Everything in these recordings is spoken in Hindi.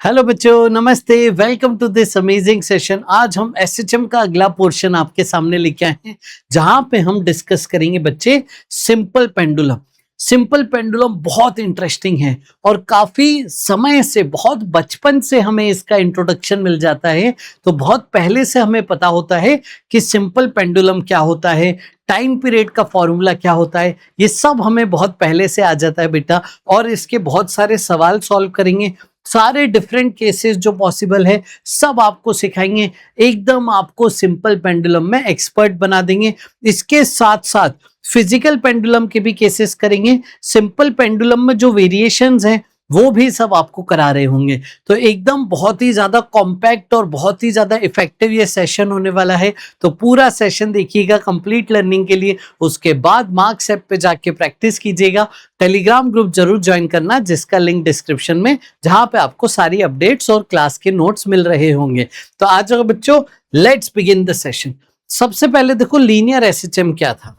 हेलो बच्चों, नमस्ते। Welcome to this amazing session. आज हम एसएचएम का अगला पोर्शन आपके सामने लेके आए हैं, जहां पे हम डिस्कस करेंगे बच्चे सिंपल पेंडुलम। सिंपल पेंडुलम बहुत इंटरेस्टिंग है और काफी समय से, बहुत बचपन से हमें इसका इंट्रोडक्शन मिल जाता है। तो बहुत पहले से हमें पता होता है कि सिंपल पेंडुलम क्या होता है, टाइम पीरियड का फॉर्मूला क्या होता है, ये सब हमें बहुत पहले से आ जाता है बेटा। और इसके बहुत सारे सवाल सॉल्व करेंगे, सारे डिफरेंट केसेस जो पॉसिबल है सब आपको सिखाएंगे, एकदम आपको सिंपल पेंडुलम में एक्सपर्ट बना देंगे। इसके साथ साथ फिजिकल पेंडुलम के भी केसेस करेंगे, सिंपल पेंडुलम में जो वेरिएशंस हैं वो भी सब आपको करा रहे होंगे। तो एकदम बहुत ही ज्यादा कॉम्पैक्ट और बहुत ही ज्यादा इफेक्टिव ये सेशन होने वाला है। तो पूरा सेशन देखिएगा कंप्लीट लर्निंग के लिए। उसके बाद मार्क्स ऐप पे जाके प्रैक्टिस कीजिएगा। टेलीग्राम ग्रुप जरूर ज्वाइन करना, जिसका लिंक डिस्क्रिप्शन में, जहां पे आपको सारी अपडेट्स और क्लास के नोट्स मिल रहे होंगे। तो आ जाओ बच्चों, लेट्स बिगिन द सेशन। सबसे पहले देखो लीनियर एसएचएम क्या था।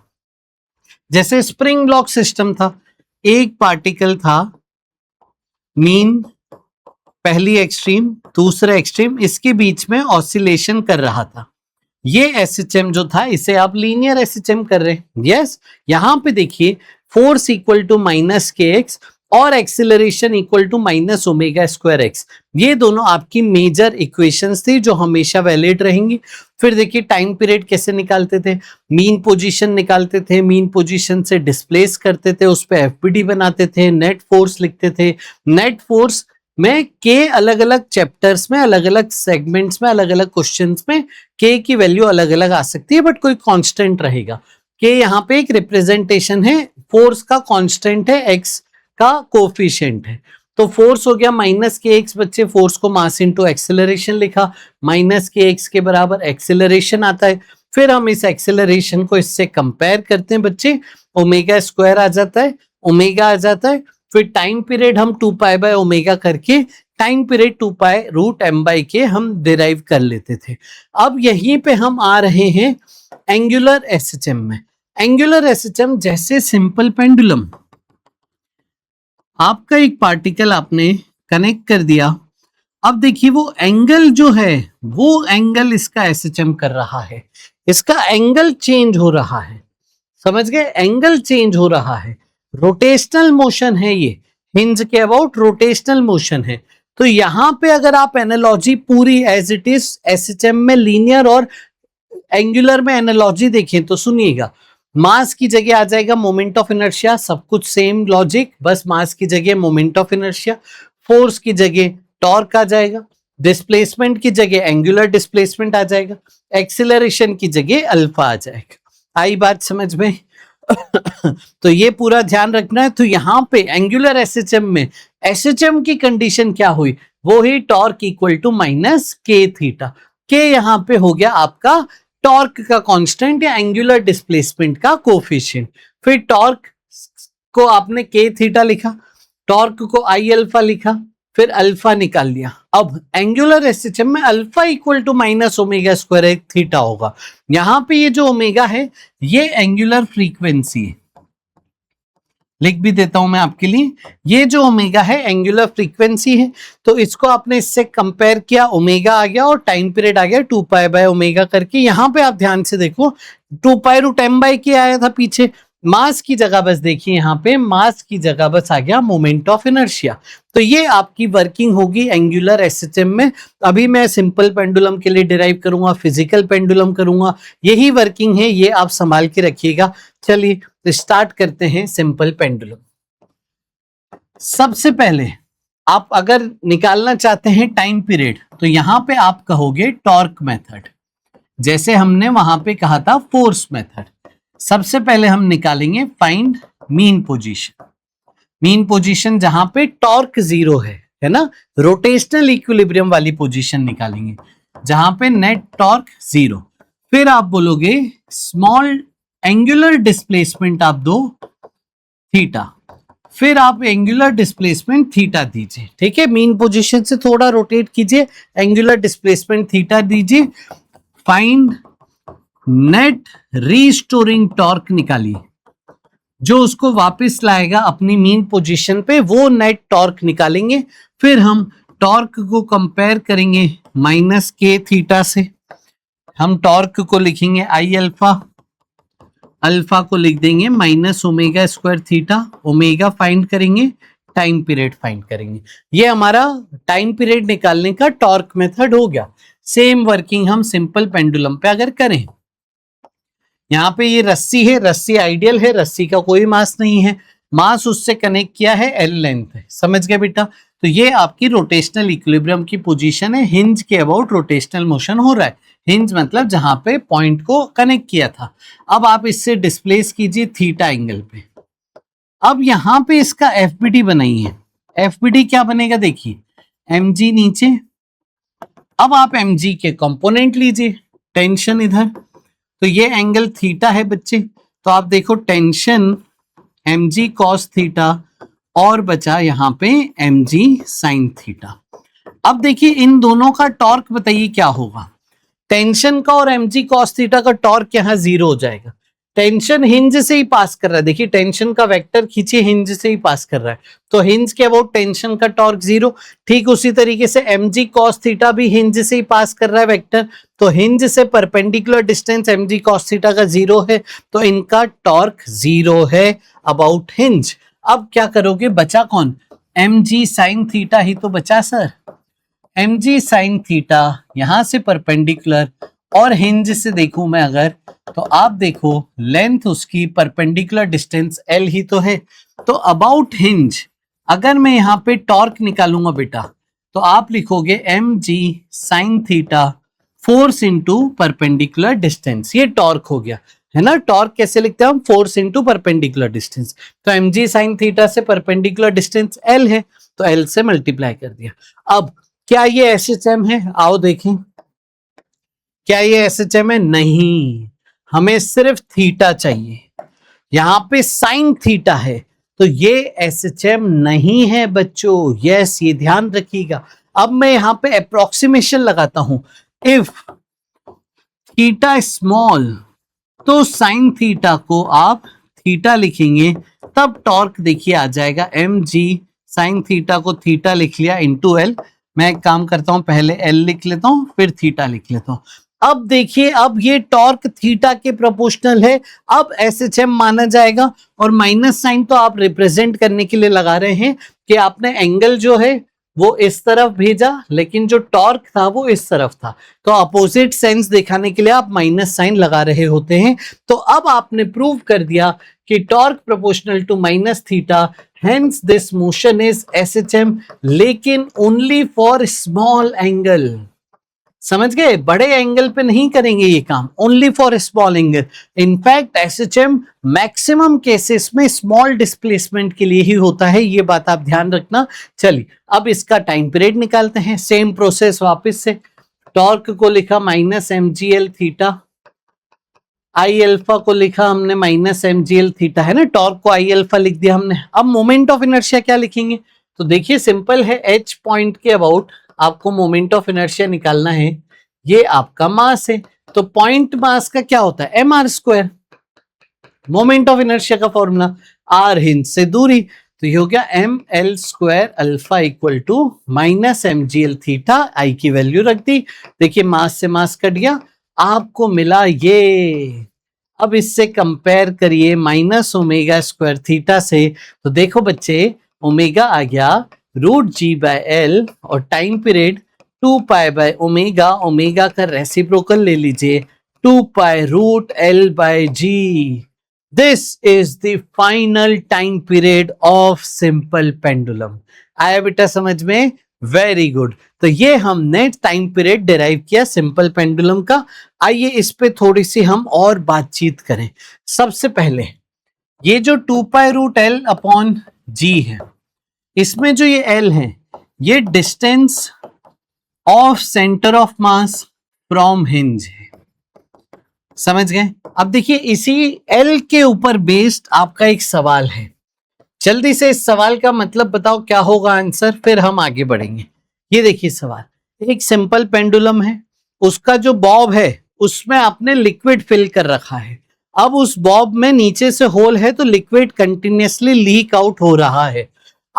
जैसे स्प्रिंग ब्लॉक सिस्टम था, एक पार्टिकल था, मीन पहली एक्सट्रीम दूसरा एक्सट्रीम, इसके बीच में ऑसिलेशन कर रहा था। ये एसएचएम जो था, इसे आप लीनियर एसएचएम कर रहे हैं। यस, यहां पे देखिए force equal to minus k x और acceleration equal to minus omega square x, ये दोनों आपकी मेजर इक्वेशंस थी जो हमेशा वैलिड रहेंगी। फिर देखिए टाइम पीरियड कैसे निकालते थे, मीन पोजीशन निकालते थे, मीन पोजीशन से डिस्प्लेस करते थे, उस पर एफपीडी बनाते थे, नेट फोर्स लिखते थे। नेट फोर्स में के अलग अलग चैप्टर्स में, अलग अलग सेगमेंट्स में, अलग अलग क्वेश्चंस में के की वैल्यू अलग अलग आ सकती है, बट कोई कांस्टेंट रहेगा। के यहाँ पे एक रिप्रेजेंटेशन है, फोर्स का कांस्टेंट है, एक्स का कोफिशिएंट है। तो फोर्स हो गया माइनस के एक्स, बच्चे फोर्स को मास इनटू एक्सेलरेशन लिखा, माइनस के एक्स के बराबर एक्सेलरेशन आता है। फिर हम इस एक्सेलरेशन को इससे कंपेयर करते हैं बच्चे, ओमेगा स्क्वायर आ जाता है, ओमेगा आ जाता है। फिर टाइम पीरियड हम 2 पाई बाय ओमेगा करके time period 2 pi root m by k हम डिराइव कर लेते थे। अब यहीं पे हम आ रहे हैं एंगुलर एसएचएम में। एंगुलर एसएचएम जैसे सिंपल पेंडुलम, आपका एक पार्टिकल आपने कनेक्ट कर दिया। अब देखिए वो एंगल जो है, वो एंगल इसका एसएचएम कर रहा है, इसका एंगल चेंज हो रहा है। समझ गए, एंगल चेंज हो रहा है, रोटेशनल मोशन है ये, हिंज के अबाउट रोटेशनल मोशन है। तो यहां पे अगर आप एनालॉजी पूरी एज इट इज एसएचएम में लीनियर और एंगुलर में एनालॉजी देखें तो सुनिएगा, मास की जगह आ जाएगा मोमेंट ऑफ इनर्शिया, सब कुछ सेम लॉजिक, बस मास की जगह मोमेंट ऑफ इनर्शिया, फोर्स की जगह टॉर्क आ जाएगा, डिस्प्लेसमेंट की जगह एंगुलर डिस्प्लेसमेंट आ जाएगा, एक्सीलरेशन की जगह अल्फा आ जाएगा। आई बात समझ में? तो ये पूरा ध्यान रखना है। तो यहाँ पे एंगुलर एसएचएम में एसएचएम की कंडीशन क्या हुई, वो ही टॉर्क इक्वल टू माइनस के थीटा। के यहाँ पे हो गया आपका टॉर्क का कांस्टेंट या एंगुलर डिस्प्लेसमेंट का कोफिशिएंट। फिर टॉर्क को आपने के थीटा लिखा, टॉर्क को आई अल्फा लिखा, फिर अल्फा निकाल लिया। अब एंगुलर एसएचएम में alpha equal to minus omega square theta होगा। यहां पे ये जो ओमेगा है ये एंगुलर फ्रीक्वेंसी है, लिख भी देता हूं मैं आपके लिए। ये जो ओमेगा है एंगुलर फ्रीक्वेंसी है। तो इसको आपने इससे कंपेयर किया, ओमेगा आ गया और टाइम पीरियड आ गया 2 पाई बाय ओमेगा करके। यहां पे आप ध्यान से देखो 2 पाई रूट एम बाई के आया था पीछे, मास की जगह बस देखिए यहाँ पे मास की जगह बस आ गया मोमेंट ऑफ इनर्शिया। तो ये आपकी वर्किंग होगी एंगुलर एसएचएम में। अभी मैं सिंपल पेंडुलम के लिए डिराइव करूंगा, फिजिकल पेंडुलम करूंगा, यही वर्किंग है, ये आप संभाल के रखिएगा। चलिए स्टार्ट करते हैं सिंपल पेंडुलम। सबसे पहले आप अगर निकालना चाहते हैं टाइम पीरियड, तो यहां पे आप कहोगे टॉर्क मेथड, जैसे हमने वहां पे कहा था फोर्स मेथड। सबसे पहले हम निकालेंगे find mean position. Mean position जहां पे टॉर्क जीरो है ना, रोटेशनल इक्विलिब्रियम वाली पोजीशन निकालेंगे जहां पे नेट टॉर्क जीरो। फिर आप बोलोगे स्मॉल एंगुलर डिस्प्लेसमेंट आप दो थीटा, फिर आप एंगुलर डिस्प्लेसमेंट थीटा दीजिए। ठीक है, मीन पोजीशन से थोड़ा रोटेट कीजिए, एंगुलर डिस्प्लेसमेंट थीटा दीजिए। फाइंड नेट रीस्टोरिंग टॉर्क निकालिए, जो उसको वापस लाएगा अपनी मीन पोजीशन पे, वो नेट टॉर्क निकालेंगे। फिर हम टॉर्क को कंपेयर करेंगे माइनस के थीटा से, हम टॉर्क को लिखेंगे आई अल्फा, अल्फा को लिख देंगे minus omega square theta, omega find करेंगे, टाइम पीरियड फाइंड करेंगे। ये हमारा टाइम पीरियड निकालने का टॉर्क मेथड हो गया। सेम वर्किंग हम सिंपल पेंडुलम पे अगर करें, यहाँ पे ये रस्सी है, रस्सी आइडियल है, रस्सी का कोई मास नहीं है, मास उससे कनेक्ट किया है, एल लेंथ है, समझ गए बेटा। तो ये आपकी रोटेशनल इक्विलिब्रियम की पोजीशन है, हिंज के अबाउट रोटेशनल मोशन हो रहा है, हिंज मतलब जहां पे पॉइंट को कनेक्ट किया था। अब आप इससे डिस्प्लेस कीजिए थीटा एंगल पे। अब यहाँ पे इसका एफबीडी बनाइए, एफबीडी क्या बनेगा देखिए, एमजी नीचे, अब आप एमजी के कंपोनेंट लीजिए, टेंशन इधर, तो ये एंगल थीटा है बच्चे, तो आप देखो टेंशन mg cos थीटा और बचा यहाँ पे mg sin थीटा। अब देखिए इन दोनों का टॉर्क बताइए क्या होगा, टेंशन का और mg cos थीटा का टॉर्क यहाँ जीरो हो जाएगा। टेंशन हिंज से ही पास कर रहा है, देखिए टेंशन का वेक्टर खींचिए, हिंज से ही पास कर रहा है, तो हिंज के अबाउट टेंशन का टॉर्क जीरो। ठीक उसी तरीके से mg cos थीटा भी हिंज से ही पास कर रहा है वेक्टर, तो हिंज से perpendicular distance mg cos theta का जीरो है, तो इनका टॉर्क जीरो है अबाउट हिंज। अब क्या करोगे, बचा कौन, mg sin थीटा ही तो बचा सर, mg sin थीटा यहां से परपेंडिकुलर, और हिंज से देखूं मैं अगर, तो आप देखो लेंथ उसकी परपेंडिकुलर डिस्टेंस l ही तो है, तो अबाउट हिंज अगर मैं यहाँ पे टॉर्क निकालूंगा बेटा, तो आप लिखोगे mg sin theta force into perpendicular distance, ये टॉर्क हो गया है ना। टॉर्क कैसे लिखते हैं हम, फोर्स इंटू परपेंडिकुलर डिस्टेंस, तो mg sin थीटा से परपेंडिकुलर डिस्टेंस l है, तो l से मल्टीप्लाई कर दिया। अब क्या ये SHM है, आओ देखें, क्या ये SHM है, नहीं, हमें सिर्फ थीटा चाहिए, यहां पे साइन थीटा है, तो ये SHM नहीं है बच्चों, यस ये ध्यान रखिएगा। अब मैं यहां पे अप्रोक्सीमेशन लगाता हूं, इफ थीटा स्मॉल तो साइन थीटा को आप थीटा लिखेंगे, तब टॉर्क देखिए आ जाएगा mg साइन थीटा को थीटा लिख लिया इंटू एल। मैं एक काम करता हूं, पहले एल लिख लेता हूं फिर थीटा लिख लेता हूं। अब देखिए, अब ये टॉर्क थीटा के प्रोपोर्शनल है, अब SHM माना जाएगा, और माइनस साइन तो आप रिप्रेजेंट करने के लिए लगा रहे हैं कि आपने एंगल जो है वो इस तरफ भेजा, लेकिन जो टॉर्क था वो इस तरफ था, तो अपोजिट सेंस दिखाने के लिए आप माइनस साइन लगा रहे होते हैं। तो अब आपने प्रूव कर दिया कि torque proportional to minus theta, hence this motion is SHM, लेकिन ओनली फॉर स्मॉल एंगल, समझ गए, बड़े एंगल पे नहीं करेंगे ये काम, only for small angle. In fact SHM maximum cases में स्मॉल डिस्प्लेसमेंट के लिए ही होता है, ये बात आप ध्यान रखना। चलिए अब इसका टाइम पीरियड निकालते हैं, सेम प्रोसेस वापस से, टॉर्क को लिखा माइनस mgl थीटा, आई अल्फा को लिखा हमने माइनस mgl थीटा, है ना, टॉर्क को आई अल्फा लिख दिया हमने। अब मोमेंट ऑफ इनर्शिया क्या लिखेंगे, तो देखिए सिंपल है, h पॉइंट के अबाउट आपको मोमेंट ऑफ इनर्शिया निकालना है, ये आपका मास है, तो पॉइंट मास का क्या होता है mr², मोमेंट ऑफ इनर्शिया का फॉर्मूला r हिंज से दूरी, तो ये हो गया ml² alpha equal to minus mgl theta, I की वैल्यू रख दी, देखिए मास से मास कट गया, आपको मिला ये। अब इससे कंपेयर करिए माइनस ओमेगा स्क्वायर थीटा से, तो देखो बच्चे ओमेगा आ गया √g/l, और टाइम पीरियड 2π/ओमेगा, ओमेगा का रेसिप्रोकल ले लीजिए 2π√L/g। This is the final time period of simple pendulum. आया बेटा समझ में, वेरी गुड। तो ये हमने टाइम पीरियड डिराइव किया सिंपल पेंडुलम का। आइए इस पे थोड़ी सी हम और बातचीत करें। सबसे पहले ये जो 2π√L/g है, इसमें जो ये L है, ये distance of centre of mass from hinge है, समझ गए। अब देखिए इसी L के ऊपर बेस्ड आपका एक सवाल है, जल्दी से इस सवाल का मतलब बताओ क्या होगा आंसर, फिर हम आगे बढ़ेंगे। ये देखिए सवाल, एक सिंपल पेंडुलम है, उसका जो बॉब है उसमें आपने लिक्विड फिल कर रखा है, अब उस बॉब में नीचे से होल है, तो लिक्विड कंटिन्यूअसली लीक आउट हो रहा है।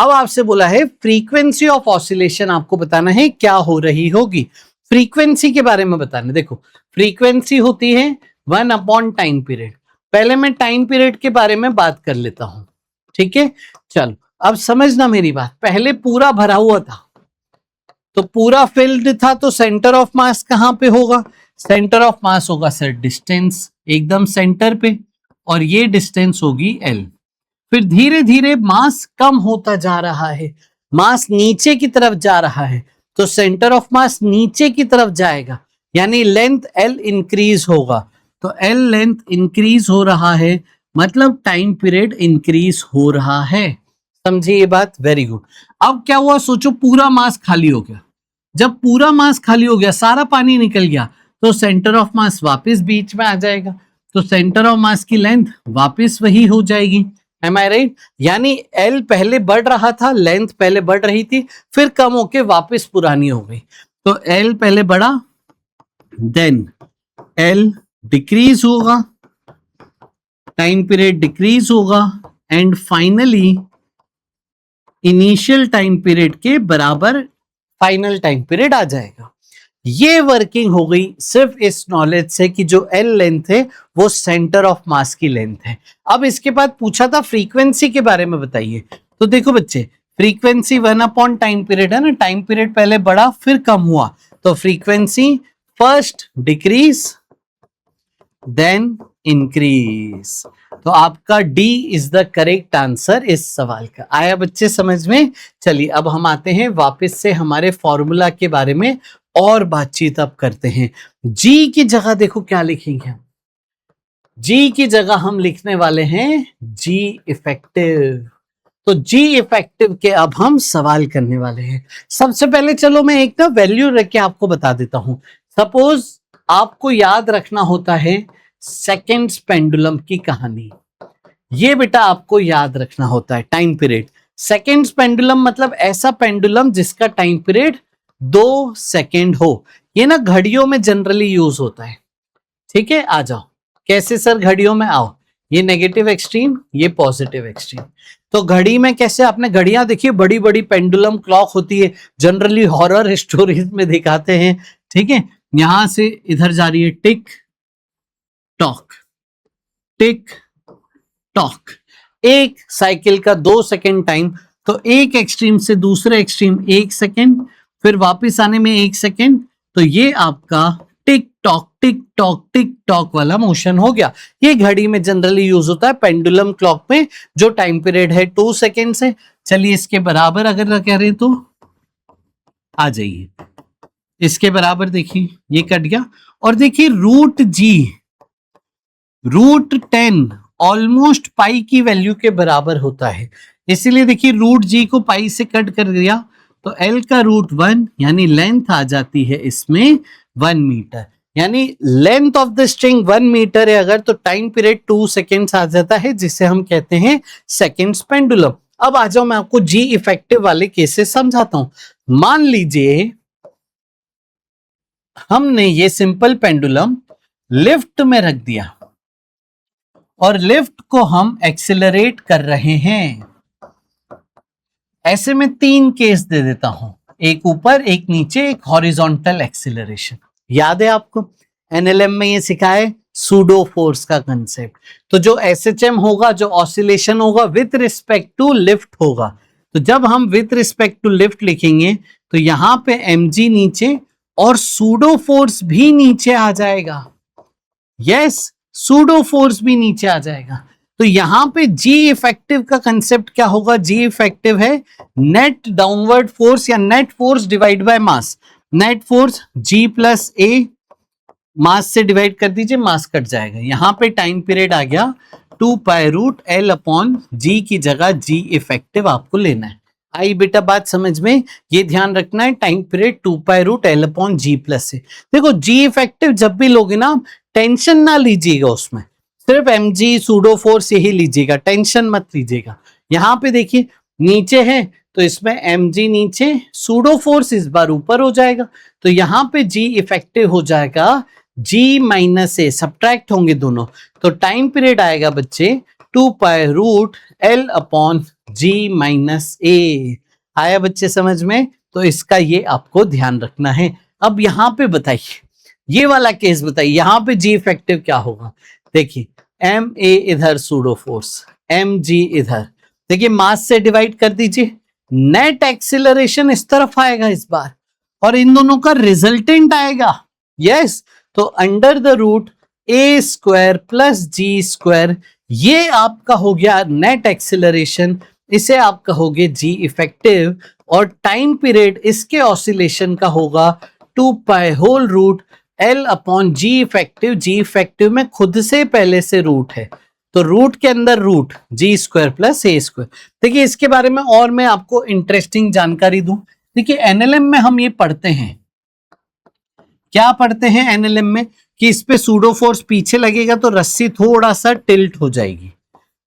अब आपसे बोला है फ्रीक्वेंसी ऑफ ऑसिलेशन आपको बताना है क्या हो रही होगी। फ्रीक्वेंसी के बारे में बताना, देखो फ्रीक्वेंसी होती है 1 अपॉन टाइम पीरियड। पहले मैं टाइम पीरियड के बारे में बात कर लेता हूं, ठीक है। चलो अब समझना मेरी बात, पहले पूरा भरा हुआ था तो पूरा फिल्ड था, तो सेंटर ऑफ मास कहां पे होगा? सेंटर ऑफ मास होगा सर डिस्टेंस एकदम सेंटर पे, और ये डिस्टेंस होगी एल। फिर धीरे धीरे मास कम होता जा रहा है, मास नीचे की तरफ जा रहा है, तो सेंटर ऑफ मास नीचे की तरफ जाएगा, यानी लेंथ एल इंक्रीज होगा। तो एल लेंथ इंक्रीज हो रहा है, मतलब टाइम पीरियड इंक्रीज हो रहा है। समझिए ये बात, वेरी गुड। अब क्या हुआ, सोचो पूरा मास खाली हो गया। जब पूरा मास खाली हो गया, सारा पानी निकल गया, तो सेंटर ऑफ मास वापस बीच में आ जाएगा, तो सेंटर ऑफ मास की लेंथ वापस वही हो जाएगी। Am I right? यानी L पहले बढ़ रहा था, लेंथ पहले बढ़ रही थी, फिर कम होके वापस पुरानी हो गई। तो L पहले बढ़ा, देन L डिक्रीज होगा, टाइम पीरियड डिक्रीज होगा, and finally initial time period के बराबर फाइनल टाइम पीरियड आ जाएगा। ये वर्किंग हो गई सिर्फ इस नॉलेज से कि जो एल लेंथ है वो सेंटर ऑफ मास की लेंथ है। अब इसके बाद पूछा था फ्रीक्वेंसी के बारे में बताइए, तो देखो बच्चे फ्रीक्वेंसी 1 अपॉन टाइम पीरियड है ना, टाइम पीरियड पहले बढ़ा फिर कम हुआ, तो frequency first decrease then increase. तो आपका D is the correct answer इस सवाल का। आया बच्चे समझ में? चलिए अब हम आते हैं वापस से हमारे फॉर्मूला के बारे में और बातचीत अब करते हैं। जी की जगह देखो क्या लिखेंगे, जी की जगह हम लिखने वाले हैं जी इफेक्टिव। तो जी इफेक्टिव के अब हम सवाल करने वाले हैं। सबसे पहले चलो मैं एक ना वैल्यू रख के आपको बता देता हूं। सपोज आपको याद रखना होता है सेकेंड्स पेंडुलम की कहानी, ये बेटा आपको याद रखना होता है टाइम पीरियड। सेकेंड्स पेंडुलम मतलब ऐसा पेंडुलम जिसका टाइम पीरियड 2 सेकेंड हो। ये ना घड़ियों में जनरली यूज होता है, ठीक है। आ जाओ, कैसे सर घड़ियों में? आओ, ये नेगेटिव एक्सट्रीम, ये पॉजिटिव एक्सट्रीम। तो घड़ी में कैसे, आपने घड़ियां देखिए, बड़ी बड़ी पेंडुलम क्लॉक होती है, जनरली हॉरर स्टोरीज में दिखाते हैं, ठीक है। यहां से इधर जा रही है, टिक टॉक टिक टॉक, एक साइकिल का 2 सेकेंड टाइम, तो एक एक्सट्रीम से दूसरे एक्सट्रीम 1 सेकेंड, फिर वापस आने में 1 सेकेंड, तो ये आपका टिक टॉक वाला मोशन हो गया। ये घड़ी में जनरली यूज होता है, पेंडुलम क्लॉक में जो टाइम पीरियड है 2 सेकेंड से। चलिए इसके बराबर अगर कह रहे हैं तो आ जाइए, इसके बराबर देखिए ये कट गया, और देखिए √10 ऑलमोस्ट पाई की वैल्यू के बराबर होता है, इसीलिए देखिए √g को पाई से कट कर दिया, तो L का √1 यानी लेंथ आ जाती है इसमें 1 मीटर, यानी length of the string 1 metre है अगर, तो टाइम पीरियड 2 सेकेंड्स आ जाता है, जिसे हम कहते हैं सेकेंड्स पेंडुलम। अब आ जाओ मैं आपको जी इफेक्टिव वाले केसेस समझाता हूं। मान लीजिए हमने ये सिंपल पेंडुलम लिफ्ट में रख दिया और लिफ्ट को हम एक्सेलरेट कर रहे हैं। ऐसे में 3 केस दे देता हूं, एक ऊपर एक नीचे, एक हॉरिजॉन्टल एक्सेलरेशन। याद है आपको एनएलएम में ये सिखाए सूडो फोर्स का कंसेप्ट। तो जो एसएचएम होगा, जो ऑसिलेशन होगा विथ रिस्पेक्ट टू लिफ्ट होगा, तो जब हम विथ रिस्पेक्ट टू लिफ्ट लिखेंगे तो यहां पे एमजी नीचे और सूडो फोर्स भी नीचे आ जाएगा। यस, सूडो फोर्स भी नीचे आ जाएगा। तो यहां पे जी इफेक्टिव का कंसेप्ट क्या होगा? जी इफेक्टिव है नेट डाउनवर्ड फोर्स या net force divide by mass. Net force g plus a, mass से डिवाइड कर दीजिए, मास कट जाएगा। यहां पे टाइम पीरियड आ गया 2 π√L अपॉन जी की जगह जी इफेक्टिव आपको लेना है। आई बेटा बात समझ में? ये ध्यान रखना है, टाइम पीरियड 2 π√L अपॉन जी प्लस से। देखो जी इफेक्टिव जब भी लोगे ना, टेंशन ना लीजिएगा, उसमें सिर्फ mg सूडो फोर्स यही लीजिएगा, टेंशन मत लीजिएगा। यहां पे देखिए नीचे है तो इसमें mg नीचे, सूडो फोर्स इस बार ऊपर हो जाएगा, तो यहां पे g इफेक्टिव हो जाएगा g - a, सब्ट्रैक्ट होंगे दोनों, तो टाइम पीरियड आएगा बच्चे 2π√L/G-A। आया बच्चे समझ में? तो इसका ये आपको ध्यान रखना है। अब यहां पे बताइए, ये वाला केस बताइए, यहां पे जी इफेक्टिव क्या होगा? देखिए ma इधर सूडो फोर्स, mg इधर, देखिए मास से डिवाइड कर दीजिए, नेट एक्सीलरेशन इस तरफ आएगा इस बार, और इन दोनों का रिजल्टेंट आएगा। यस, तो under the root a square plus g square, ये आपका हो गया नेट एक्सीलरेशन, इसे आप कहोगे जी इफेक्टिव, और टाइम पीरियड इसके ऑसिलेशन का होगा 2π/L/G इफेक्टिव। जी इफेक्टिव में खुद से पहले से रूट है, तो रूट के अंदर रूट जी स्क्वायर प्लस ए स्क्वायर। देखिए इसके बारे में और मैं आपको इंटरेस्टिंग जानकारी दूं। देखिए एनएलएम में हम ये पढ़ते हैं, क्या पढ़ते हैं एनएलएम में, कि इस पे सूडो फोर्स पीछे लगेगा तो रस्सी थोड़ा सा टिल्ट हो जाएगी।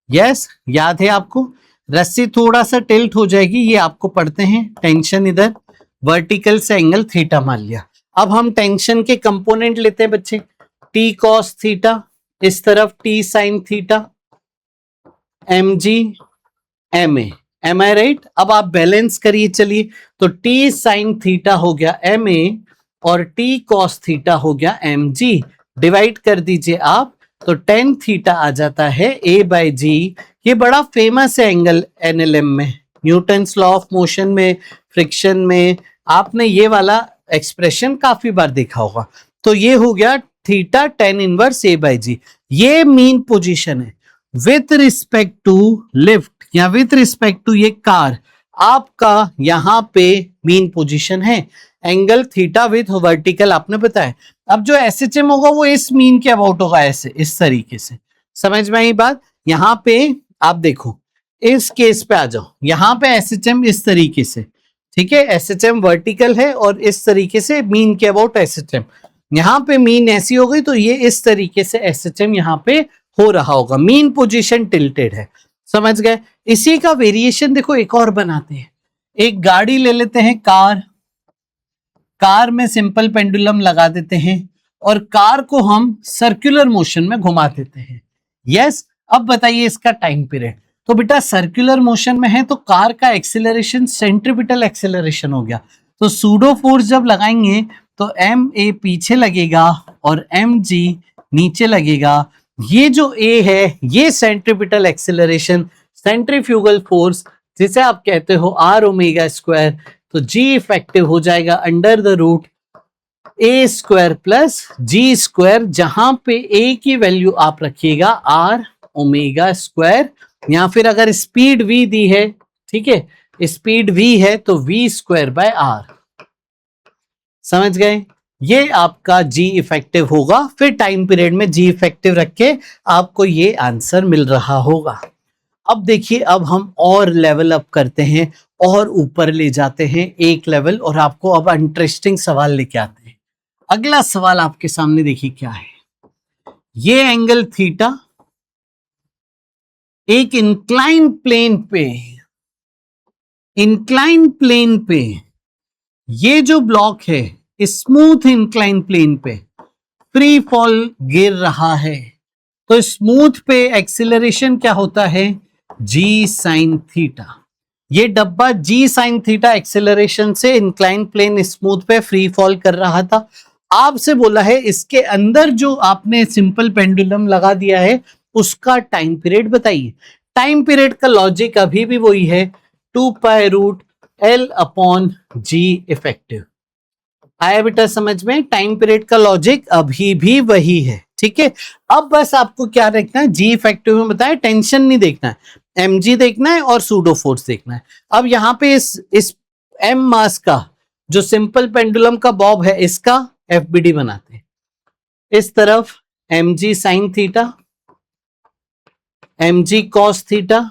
यस, याद है आपको, रस्सी थोड़ा सा टिल्ट हो जाएगी, ये आपको पढ़ते हैं। टेंशन इधर, वर्टिकल से एंगल थीटा मान लिया। अब हम टेंशन के कंपोनेंट लेते हैं बच्चे, टी कॉस थीटा, इस तरफ T sine theta, m g m a, am I right? अब आप बैलेंस करिए, चलिए, तो टी साइन थीटा हो गया एम ए और टी कॉस थीटा हो गया एम जी, डिवाइड कर दीजिए आप, तो टेन थीटा आ जाता है ए बाई जी। ये बड़ा फेमस है एंगल एनएलएम में, न्यूटन्स लॉ ऑफ मोशन में, फ्रिक्शन में, आपने ये वाला एक्सप्रेशन काफी बार देखा होगा। तो ये हो गया theta tan inverse a by g. ये मीन पोजीशन है विथ रिस्पेक्ट टू लिफ्ट या विथ रिस्पेक्ट टू ये कार, आपका यहां पे मीन पोजीशन है, एंगल थीटा विथ वर्टिकल आपने बताया। अब जो एसएचएम होगा वो इस मीन के अबाउट होगा, ऐसे इस तरीके से, समझ में आई बात? यहां पे आप देखो, इस केस पे आ जाओ, यहां पे एसएचएम इस तरीके से, ठीक है, एसएचएम वर्टिकल है और इस तरीके से मीन के अबाउट एसएचएम, यहां पे मीन ऐसी हो गई तो ये इस तरीके से एसएचएम यहां पे हो रहा होगा, मीन पोजीशन टिल्टेड है, समझ गए? इसी का वेरिएशन देखो एक और बनाते हैं, एक गाड़ी ले लेते हैं, कार में सिंपल पेंडुलम लगा देते हैं और कार को हम सर्कुलर मोशन में घुमा देते हैं। यस, अब बताइए इसका टाइम पीरियड। तो बेटा सर्कुलर मोशन में है तो कार का एक्सीलरेशन सेंट्रीपिटल एक्सीलरेशन हो गया, तो सूडो फोर्स जब लगाएंगे तो एम ए पीछे लगेगा और एम जी नीचे लगेगा। ये जो ए है ये सेंट्रीपिटल एक्सीलरेशन, सेंट्रीफ्यूगल फोर्स जिसे आप कहते हो आर ओमेगा स्क्वायर, तो जी इफेक्टिव हो जाएगा under the root a square plus g square, जहां पे ए की वैल्यू आप रखिएगा आर ओमेगा स्क्वायर, या फिर अगर स्पीड v दी है, ठीक है, स्पीड v है तो v स्क्वायर बाय आर, समझ गए? ये आपका जी इफेक्टिव होगा, फिर टाइम पीरियड में जी इफेक्टिव रख के आपको ये आंसर मिल रहा होगा। अब देखिए, अब हम और लेवल अप करते हैं और ऊपर ले जाते हैं एक लेवल, और आपको अब इंटरेस्टिंग सवाल लेके आते हैं। अगला सवाल आपके सामने देखिए क्या है, ये एंगल थीटा एक इंक्लाइन प्लेन पे ये जो ब्लॉक है स्मूथ इंक्लाइन प्लेन पे फ्री फॉल गिर रहा है, तो स्मूथ पे एक्सीलरेशन क्या होता है? जी साइन थीटा। ये डब्बा जी साइन थीटा एक्सीलरेशन से इंक्लाइन प्लेन स्मूथ पे फ्री फॉल कर रहा था। आपसे बोला है इसके अंदर जो आपने सिंपल पेंडुलम लगा दिया है उसका टाइम पीरियड बताइए। टाइम पीरियड का लॉजिक अभी भी वही है, 2π√L/G इफेक्टिव। आया बेटा समझ में? टाइम पीरियड का लॉजिक अभी भी वही है, ठीक है। अब बस आपको क्या देखना है, जी इफेक्टिव में बताया, टेंशन नहीं देखना है, mg देखना है और सूडो फोर्स देखना है। अब यहाँ पे इस m मास का जो सिंपल पेंडुलम का बॉब है इसका FBD बनाते हैं। इस तरफ mg sine theta, mg cos theta,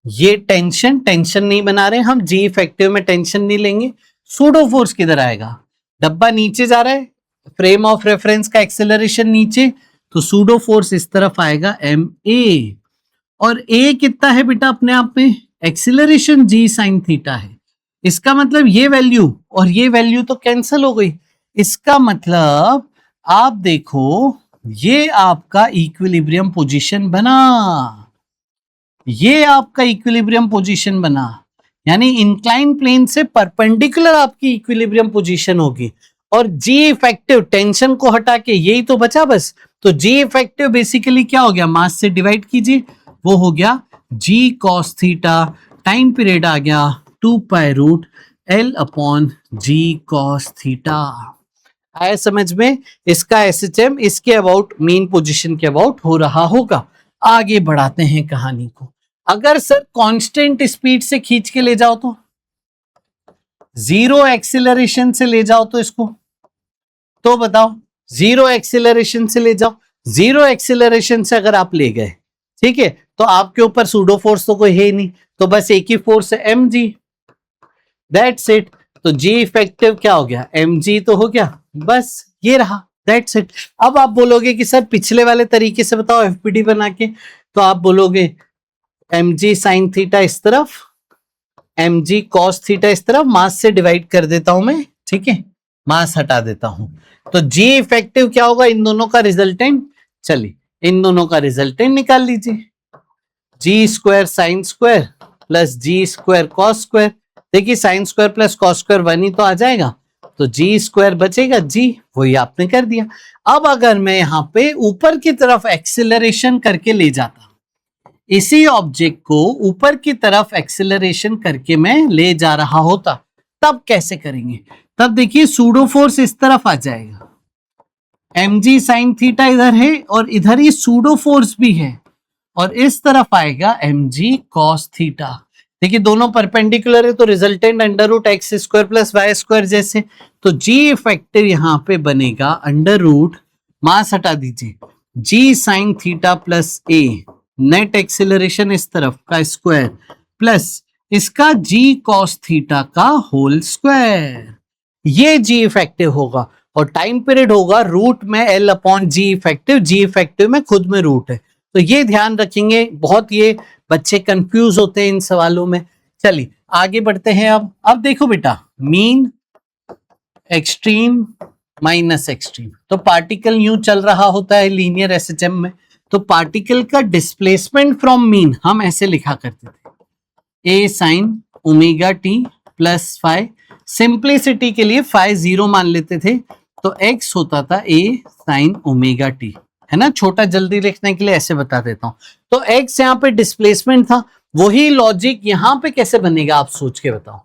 ये टेंशन नहीं बना रहे हम, जी इफेक्टिव में टेंशन नहीं लेंगे। सूडो फोर्स किधर आएगा? डब्बा नीचे जा रहा है, फ्रेम ऑफ रेफरेंस का एक्सेलरेशन नीचे, तो सूडो फोर्स इस तरफ आएगा ma, और a कितना है बेटा अपने आप में? एक्सेलरेशन g साइन थीटा है। इसका मतलब ये वैल्यू और ये वैल्यू तो कैंसिल हो गई, इसका मतलब आप देखो ये आपका इक्विलिब्रियम पोजीशन बना, ये आपका इक्विलिब्रियम पोजीशन बना, यानी इंक्लाइन प्लेन से परपेंडिकुलर आपकी इक्विलिब्रियम पोजीशन होगी। और जी इफेक्टिव टेंशन को हटा के यही तो बचा बस। तो जी इफेक्टिव बेसिकली क्या हो गया, मास से डिवाइड कीजिए, वो हो गया जी कॉस थीटा, टाइम पीरियड आ गया 2 पाई रूट एल अपॉन जी कॉस थीटा। आया समझ में? इसका एसएचएम इसके अबाउट मीन पोजीशन के अबाउट हो रहा होगा। आगे बढ़ाते हैं कहानी को। अगर सर कांस्टेंट स्पीड से खींच के ले जाओ तो, जीरो एक्सीलरेशन से ले जाओ तो इसको, तो बताओ, जीरो एक्सीलरेशन से ले जाओ। जीरो एक्सीलरेशन से अगर आप ले गए, ठीक है, तो आपके ऊपर सूडो फोर्स तो कोई है नहीं, तो बस एक ही फोर्स है एम जी, दैट्स इट। तो जी इफेक्टिव क्या हो गया, एम जी तो हो गया, बस ये रहा, दैट्स इट। अब आप बोलोगे कि सर पिछले वाले तरीके से बताओ एफपीडी बना के, तो आप बोलोगे एम जी साइन थीटा इस तरफ, एम जी कॉस थीटा इस तरफ, मास से डिवाइड कर देता हूं मैं, ठीक है, मास हटा देता हूं। तो जी इफेक्टिव क्या होगा, इन दोनों का रिजल्टेंट, चलिए इन दोनों का रिजल्टेंट निकाल लीजिए, जी square sine square plus g square cos square. देखिए sine square plus cos square 1 ही तो आ जाएगा, तो जी स्क्वायर बचेगा जी, वही आपने कर दिया। अब अगर मैं यहाँ पे ऊपर की तरफ एक्सेलरेशन करके ले जाता, इसी ऑब्जेक्ट को ऊपर की तरफ एक्सेलरेशन करके मैं ले जा रहा होता, तब कैसे करेंगे? तब देखिए सूडो फोर्स इस तरफ आ जाएगा, mg साइन थीटा इधर है और इधर ही सूडो फोर्स भी है, और इस तरफ आएगा mg cos थीटा। देखिए दोनों परपेंडिकुलर है, तो resultant under root x square plus y square जैसे, तो g इफेक्टिव यहां पे बनेगा अंडर रूट, मास हटा दीजिए, g sine theta plus a, net acceleration इस तरफ का स्क्वायर प्लस इसका g cos थीटा का होल स्क्वायर, ये g इफेक्टिव होगा। और टाइम पीरियड होगा रूट में एल अपॉन जी इफेक्टिव, जी इफेक्टिव में खुद में रूट है, तो ये ध्यान रखेंगे, बहुत ये बच्चे कंफ्यूज होते हैं इन सवालों में। चलिए आगे बढ़ते हैं। अब देखो बेटा, मीन एक्सट्रीम माइनस एक्सट्रीम, तो पार्टिकल यूं चल रहा होता है लीनियर एसएचएम में, तो पार्टिकल का डिस्प्लेसमेंट फ्रॉम मीन हम ऐसे लिखा करते थे, A sine omega t plus phi, simplicity के लिए फाई जीरो मान लेते थे, तो x होता था a साइन ओमेगा टी, है ना, छोटा जल्दी लिखने के लिए ऐसे बता देता हूं। तो x यहाँ पे डिस्प्लेसमेंट था, वही लॉजिक यहां पे कैसे बनेगा आप सोच के बताओ,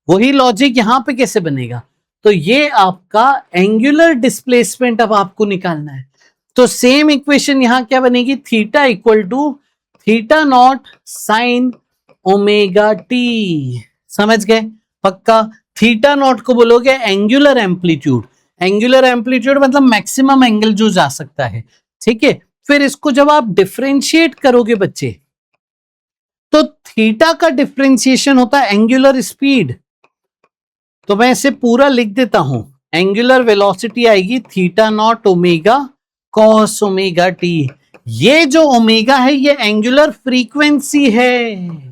वही लॉजिक यहां पे कैसे बनेगा? तो ये आपका एंगुलर डिस्प्लेसमेंट अब आपको निकालना है, तो सेम इक्वेशन यहां क्या बनेगी, theta equal to theta naught sine omega t, समझ गए? पक्का। थीटा नॉट को बोलोगे एंगुलर एम्पलीट्यूड, एंगुलर एम्पलीट्यूड मतलब मैक्सिमम एंगल जो जा सकता है, ठीक है। फिर इसको जब आप डिफरेंशिएट करोगे बच्चे, तो थीटा का डिफरेंशिएशन होता है एंगुलर स्पीड, तो मैं इसे पूरा लिख देता हूं, एंगुलर वेलोसिटी आएगी theta naught omega cos omega T, ये जो ओमेगा है ये एंगुलर फ्रीक्वेंसी है,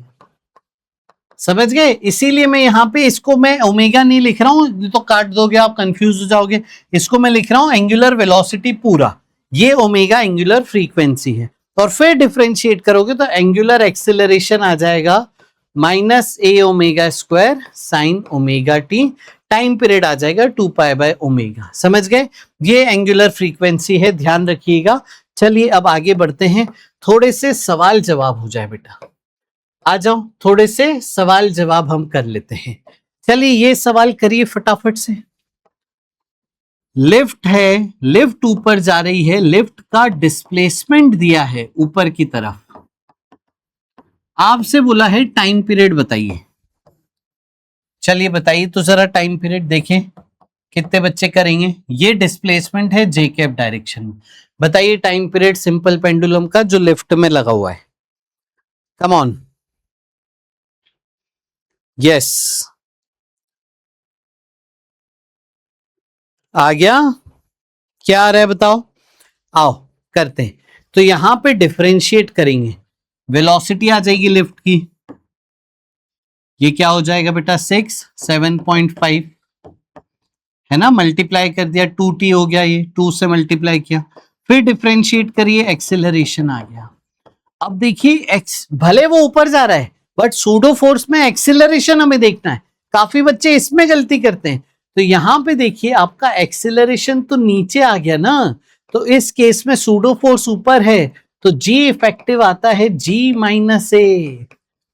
समझ गए? इसीलिए मैं यहां पे इसको मैं ओमेगा नहीं लिख रहा हूं, तो काट दोगे आप, कंफ्यूज हो जाओगे, इसको मैं लिख रहा हूं एंगुलर वेलोसिटी पूरा, ये ओमेगा एंगुलर फ्रीक्वेंसी है। और फिर डिफरेंशिएट करोगे तो एंगुलर एक्सेलरेशन आ जाएगा minus A omega square sine omega t, time period आ जाएगा 2 पाई बाय ओमेगा, समझ गए? ये एंगुलर फ्रीक्वेंसी है, ध्यान रखिएगा। चलिए अब आगे बढ़ते हैं, थोड़े से सवाल जवाब हो जाए बेटा, आ जाओ, थोड़े से सवाल जवाब हम कर लेते हैं। चलिए ये सवाल करिए फटाफट से। लिफ्ट है, लिफ्ट ऊपर जा रही है, लिफ्ट का डिस्प्लेसमेंट दिया है ऊपर की तरफ, आपसे बोला है टाइम पीरियड बताइए। चलिए बताइए तो जरा टाइम पीरियड देखें कितने बच्चे करेंगे। ये डिस्प्लेसमेंट है जे कैप डायरेक्शन में, बताइए टाइम पीरियड सिंपल पेंडुलम का जो लिफ्ट में लगा हुआ है, कम ऑन, यस आ गया, क्या आ रहा है बताओ, आओ करते हैं। तो यहां पे डिफरेंशिएट करेंगे, वेलोसिटी आ जाएगी लिफ्ट की, ये क्या हो जाएगा बेटा 6 7.5, है ना, मल्टीप्लाई कर दिया 2t हो गया, ये 2 से मल्टीप्लाई किया, फिर डिफरेंशिएट करिए एक्सेलरेशन आ गया, अब देखिए भले वो ऊपर जा रहा है बट सूडो फोर्स में एक्सीलरेशन हमें देखना है। काफी बच्चे इसमें गलती करते हैं। तो यहां पे देखिए आपका एक्सीलरेशन तो नीचे आ गया ना, तो इस केस में सूडो फोर्स ऊपर है, तो जी इफेक्टिव आता है जी माइनस ए।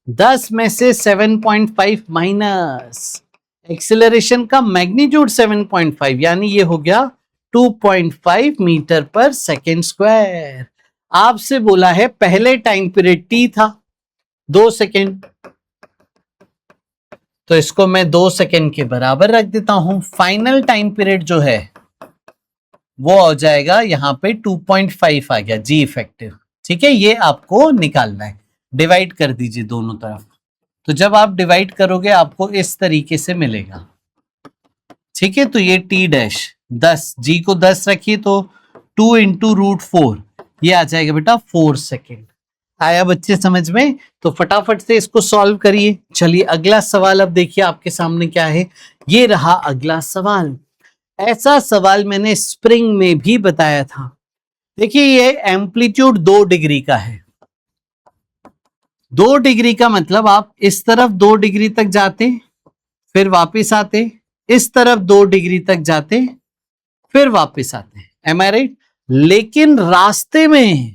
10 में से 7.5 माइनस एक्सीलरेशन का मैग्नीट्यूड 7.5, यानी ये हो गया 2.5 मीटर पर सेकेंड स्क्वायर। आपसे बोला है पहले टाइम पीरियड टी था 2 सेकेंड, तो इसको मैं 2 सेकेंड के बराबर रख देता हूं। फाइनल टाइम पीरियड जो है वो हो जाएगा यहां पे 2.5 आ गया जी इफेक्टिव। ठीक है, ये आपको निकालना है। डिवाइड कर दीजिए दोनों तरफ, तो जब आप डिवाइड करोगे आपको इस तरीके से मिलेगा। ठीक है, तो ये टी डैश 10, जी को 10 रखिए तो 2 इंटू रूट 4, ये आ जाएगा बेटा 4 सेकेंड। आया बच्चे समझ में? तो फटाफट से इसको सॉल्व करिए। चलिए अगला सवाल अब देखिए आपके सामने क्या है। ये रहा अगला सवाल। ऐसा सवाल मैंने स्प्रिंग में भी बताया था। देखिए ये एम्पलीट्यूड 2 डिग्री का है। 2 डिग्री का मतलब आप इस तरफ 2 डिग्री तक जाते, फिर वापस आते, इस तरफ 2 डिग्री तक जाते, फिर वापस आते। M I right? लेकिन रास्ते में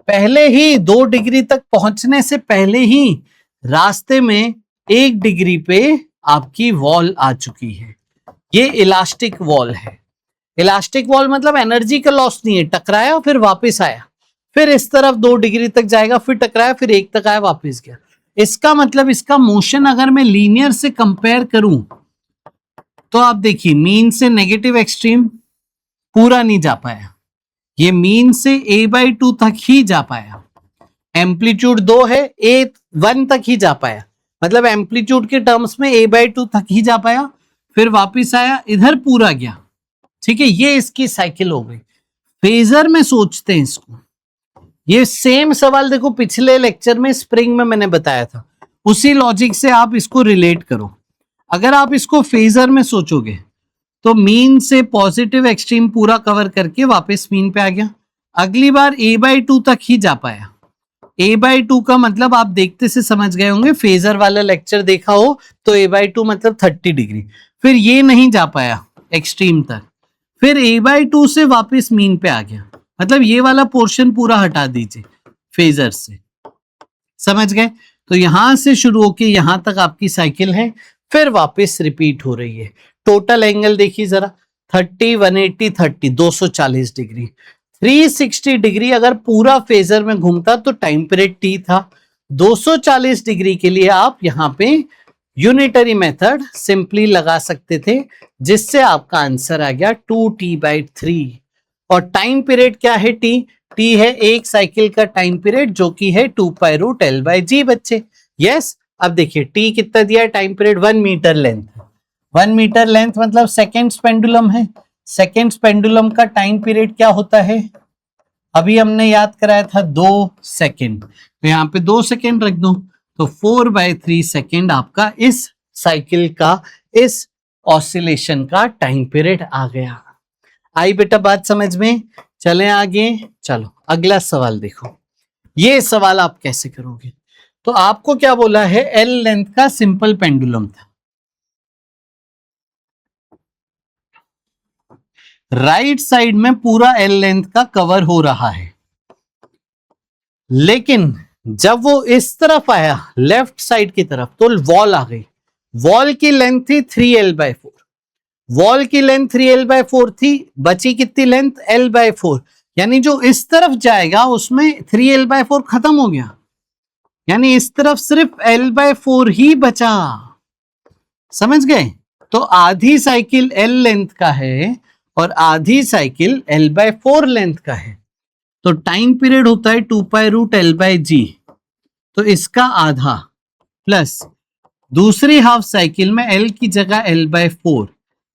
पहले ही 2 डिग्री तक पहुंचने से पहले ही रास्ते में 1 डिग्री पे आपकी वॉल आ चुकी है। ये इलास्टिक वॉल है। इलास्टिक वॉल मतलब एनर्जी का लॉस नहीं है, टकराया फिर वापस आया, फिर इस तरफ 2 डिग्री तक जाएगा, फिर टकराया, फिर 1 तक आया, वापस गया। इसका मतलब इसका मोशन अगर मैं लीनियर से कंपेयर करूं तो आप देखिए मीन से नेगेटिव एक्सट्रीम पूरा नहीं जा पाया, ये मीन से a/2 तक ही जा पाया। एम्पलीट्यूड 2 है, a1 तक ही जा पाया, मतलब एम्पलीट्यूड के टर्म्स में a/2 तक ही जा पाया, फिर वापस आया, इधर पूरा गया। ठीक है, ये इसकी साइकिल हो गई। फेजर में सोचते हैं इसको। ये सेम सवाल देखो पिछले लेक्चर में स्प्रिंग में मैंने बताया था, उसी लॉजिक से आप इसको रिलेट करो। अगर आप इसको फेजर में सोचोगे तो मीन से पॉजिटिव एक्सट्रीम पूरा कवर करके वापस मीन पे आ गया। अगली बार a/2 तक ही जा पाया। a/2 का मतलब आप देखते से समझ गए होंगे, फेजर वाला लेक्चर देखा हो तो a/2 मतलब 30 डिग्री। फिर ये नहीं जा पाया एक्सट्रीम तक, फिर a/2 से वापस मीन पे आ गया, मतलब ये वाला पोर्शन पूरा हटा दीजिए फेजर से। समझ गए? तो यहां से शुरू होके यहां तक आपकी साइकिल है, फिर वापस रिपीट हो रही है। टोटल एंगल देखिए जरा, 30, 180, 30, 240 डिग्री। 360 डिग्री अगर पूरा फेजर में घूमता तो टाइम पीरियड टी था। 240 डिग्री के लिए आप यहाँ पे यूनिटरी मेथड सिंपली लगा सकते थे, जिससे आपका आंसर आ गया 2t/3। और टाइम पीरियड क्या है? टी है एक साइकिल का टाइम पीरियड, जो कि है 2π√L/g बच्चे। यस, अब देखिए टी कितना दिया है time period? 1 metre length. 1 metre length मतलब सेकेंड्स पेंडुलम है। सेकेंड्स पेंडुलम का टाइम पीरियड क्या होता है? अभी हमने याद कराया था 2 सेकेंड, तो यहाँ पे 2 सेकेंड रख दो, तो 4/3 सेकेंड आपका इस साइकिल का, इस ऑसिलेशन का टाइम पीरियड आ गया। आई बेटा बात समझ में? चलें आगे। चलो अगला सवाल देखो। ये सवाल आप कैसे करोगे? तो आपको क्या बोला है? एल लेंथ का सिंपल पेंडुलम था। राइट साइड में पूरा एल लेंथ का कवर हो रहा है, लेकिन जब वो इस तरफ आया लेफ्ट साइड की तरफ तो वॉल आ गई। वॉल की लेंथ थी 3L/4। वॉल की लेंथ 3L/4 थी, बची कितनी लेंथ? L/4। यानी जो इस तरफ जाएगा उसमें 3L/4 खत्म हो गया, यानी इस तरफ सिर्फ L/4 ही बचा। समझ गए? तो आधी साइकिल L लेंथ का है और आधी साइकिल L/4 लेंथ का है, तो टाइम पीरियड होता है 2π√L/g, तो इसका आधा प्लस दूसरी हाफ साइकिल में L की जगह L/4,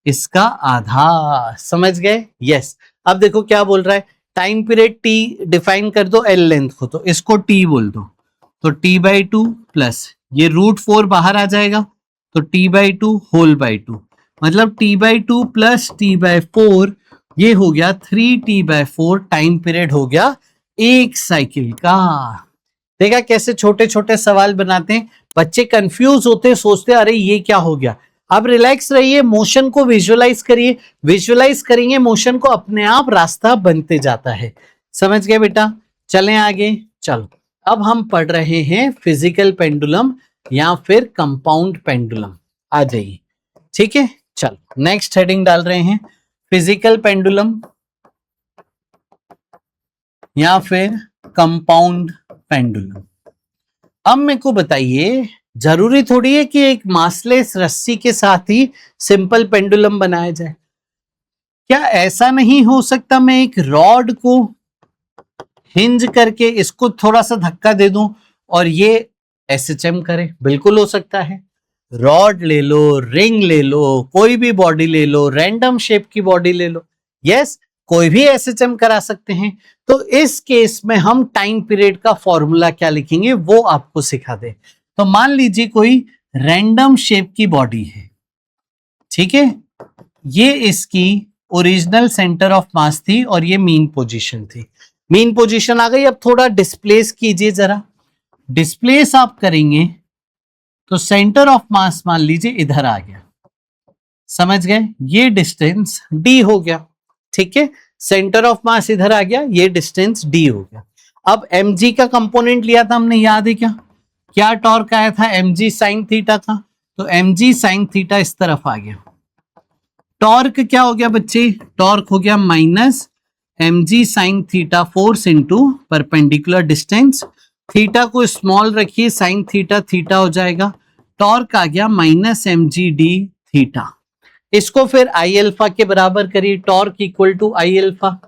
इसका आधा। समझ गए? यस। अब देखो क्या बोल रहा है, टाइम पीरियड t डिफाइन कर दो L लेंथ को, तो इसको t बोल दो, तो t/2 प्लस ये √4 बाहर आ जाएगा, तो t/2 होल बाई 2, मतलब t/2 प्लस t/4, ये हो गया 3t/4 टाइम पीरियड हो गया 1 साइकिल का। देखा कैसे छोटे छोटे सवाल बनाते हैं, बच्चे कंफ्यूज होते हैं, सोचते हैं अरे ये क्या हो गया। अब रिलैक्स रहिए, मोशन को विजुअलाइज करिए, विजुअलाइज करेंगे मोशन को, अपने आप रास्ता बनते जाता है। समझ गए बेटा? चलें आगे। चलो अब हम पढ़ रहे हैं फिजिकल पेंडुलम या फिर कंपाउंड पेंडुलम। आ जाइए, ठीक है। चलो नेक्स्ट हेडिंग डाल रहे हैं, फिजिकल पेंडुलम या फिर कंपाउंड पेंडुलम। अब मेरे को बताइए, जरूरी थोड़ी है कि एक मासलेस रस्सी के साथ ही सिंपल पेंडुलम बनाया जाए। क्या ऐसा नहीं हो सकता मैं एक रॉड को हिंज करके इसको थोड़ा सा धक्का दे दूं और ये एसएचएम करे? बिल्कुल हो सकता है। रॉड ले लो, रिंग ले लो, कोई भी बॉडी ले लो, रैंडम शेप की बॉडी ले लो, यस कोई भी एसएचएम करा सकते हैं। तो इस केस में हम टाइम पीरियड का फॉर्मूला क्या लिखेंगे वो आपको सिखा दे। तो मान लीजिए कोई रैंडम शेप की बॉडी है, ठीक है, ये इसकी ओरिजिनल सेंटर ऑफ मास थी और ये मीन पोजीशन थी। मीन पोजीशन आ गई। अब थोड़ा डिस्प्लेस कीजिए, जरा डिस्प्लेस आप करेंगे तो सेंटर ऑफ मास मान लीजिए इधर आ गया। समझ गए? ये डिस्टेंस d हो गया, ठीक है। सेंटर ऑफ मास इधर आ गया, ये डिस्टेंस d हो गया। अब mg का कंपोनेंट लिया था हमने, याद है क्या? क्या टॉर्क आया था? mg साइन थीटा का। तो mg साइन थीटा इस तरफ आ गया। टॉर्क क्या हो गया बच्चे? टॉर्क हो गया minus mg sine theta force into perpendicular distance. Theta को स्मॉल रखिए, साइन थीटा थीटा हो जाएगा। टॉर्क आ गया माइनस mg d थीटा। इसको फिर आई अल्फा के बराबर करिए, torque equal to I alpha.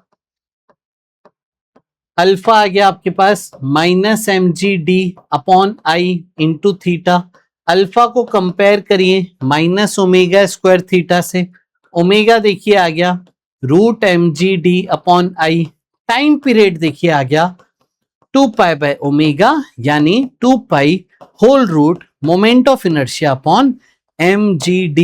Alpha आ गया आपके पास minus mg d upon I into theta. Alpha को कंपेयर करिए माइनस ओमेगा स्क्वायर थीटा से। ओमेगा देखिए आ गया root mg d upon I. Time period देखिए आ गया 2 पाई बाय ओमेगा, यानी 2 pi whole root moment of inertia upon mg d।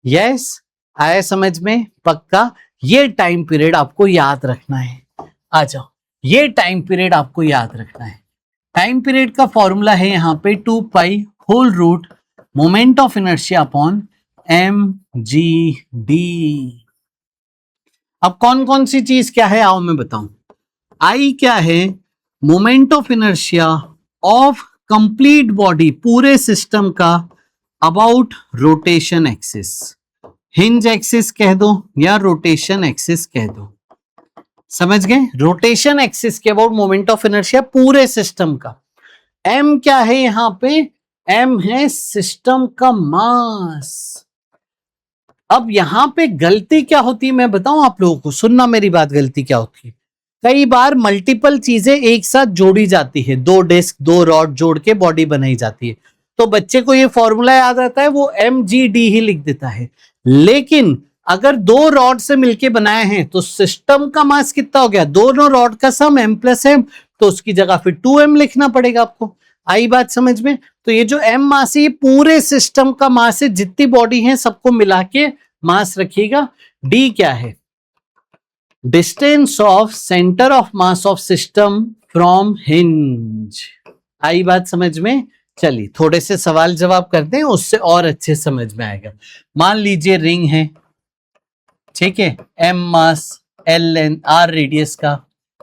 Yes, आया समझ में? पक्का। ये टाइम पीरियड आपको याद रखना है। आ जाओ, ये टाइम पीरियड आपको याद रखना है। टाइम पीरियड का फॉर्मूला है यहाँ पे 2 pi whole root moment of inertia upon mg d। अब कौन कौन सी चीज क्या है आओ मैं बताऊं। आई क्या है? Moment of inertia of complete body, पूरे सिस्टम का about rotation axis. Hinge axis कह दो या रोटेशन एक्सिस कह दो। समझ गए? रोटेशन एक्सिस के अबाउट मोमेंट ऑफ इनर्शिया पूरे सिस्टम का। m क्या है यहां पे? m है सिस्टम का मास। अब यहां पे गलती क्या होती है मैं बताऊं आप लोगों को, सुनना मेरी बात। गलती क्या होती है? कई बार मल्टीपल चीजें एक साथ जोड़ी जाती है, 2 डिस्क 2 रॉड जोड़ के बॉडी बनाई जाती है। तो बच्चे को ये फॉर्मूला याद आता है, वो mgd ही लिख देता है। लेकिन अगर 2 रॉड से मिलके बनाए हैं तो सिस्टम का मास कितना हो गया? दोनों रॉड का सम m प्लस m, तो उसकी जगह फिर 2m लिखना पड़ेगा आपको। आई बात समझ में? तो ये जो m मास है ये पूरे सिस्टम का मास है, जितनी बॉडी है सबको मिला के मास रखिएगा। d क्या है? Distance of centre of mass of system from hinge. आई बात समझ में? चलिए थोड़े से सवाल जवाब करते हैं, उससे और अच्छे समझ में आएगा। मान लीजिए रिंग है, ठीक है, m मास l लेंथ r रेडियस का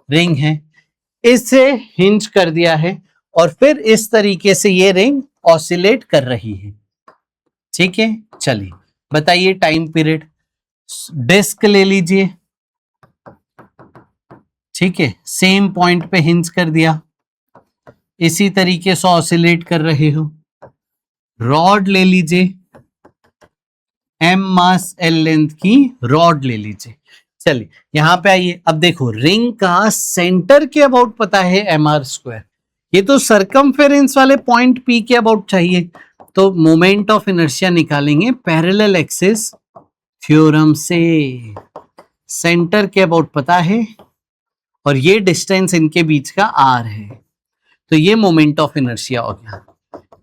रिंग है, इसे हिंज कर दिया है और फिर इस तरीके से ये रिंग ऑसिलेट कर रही है, ठीक है। चलिए बताइए टाइम पीरियड। डिस्क ले लीजिए, ठीक है, सेम पॉइंट पे हिंज कर दिया, इसी तरीके से ऑसिलेट कर रहे हो। रॉड ले लीजिए, m मास l लेंथ की रॉड ले लीजिए। चलिए यहां पे आइए, अब देखो रिंग का सेंटर के अबाउट पता है mr², ये तो सरकमफेरेंस वाले पॉइंट p के अबाउट चाहिए। तो मोमेंट ऑफ इनर्शिया निकालेंगे पैरेलल एक्सिस थ्योरम से। सेंटर के अबाउट पता है और ये डिस्टेंस इनके बीच का r है, तो ये मोमेंट ऑफ इनर्शिया हो गया।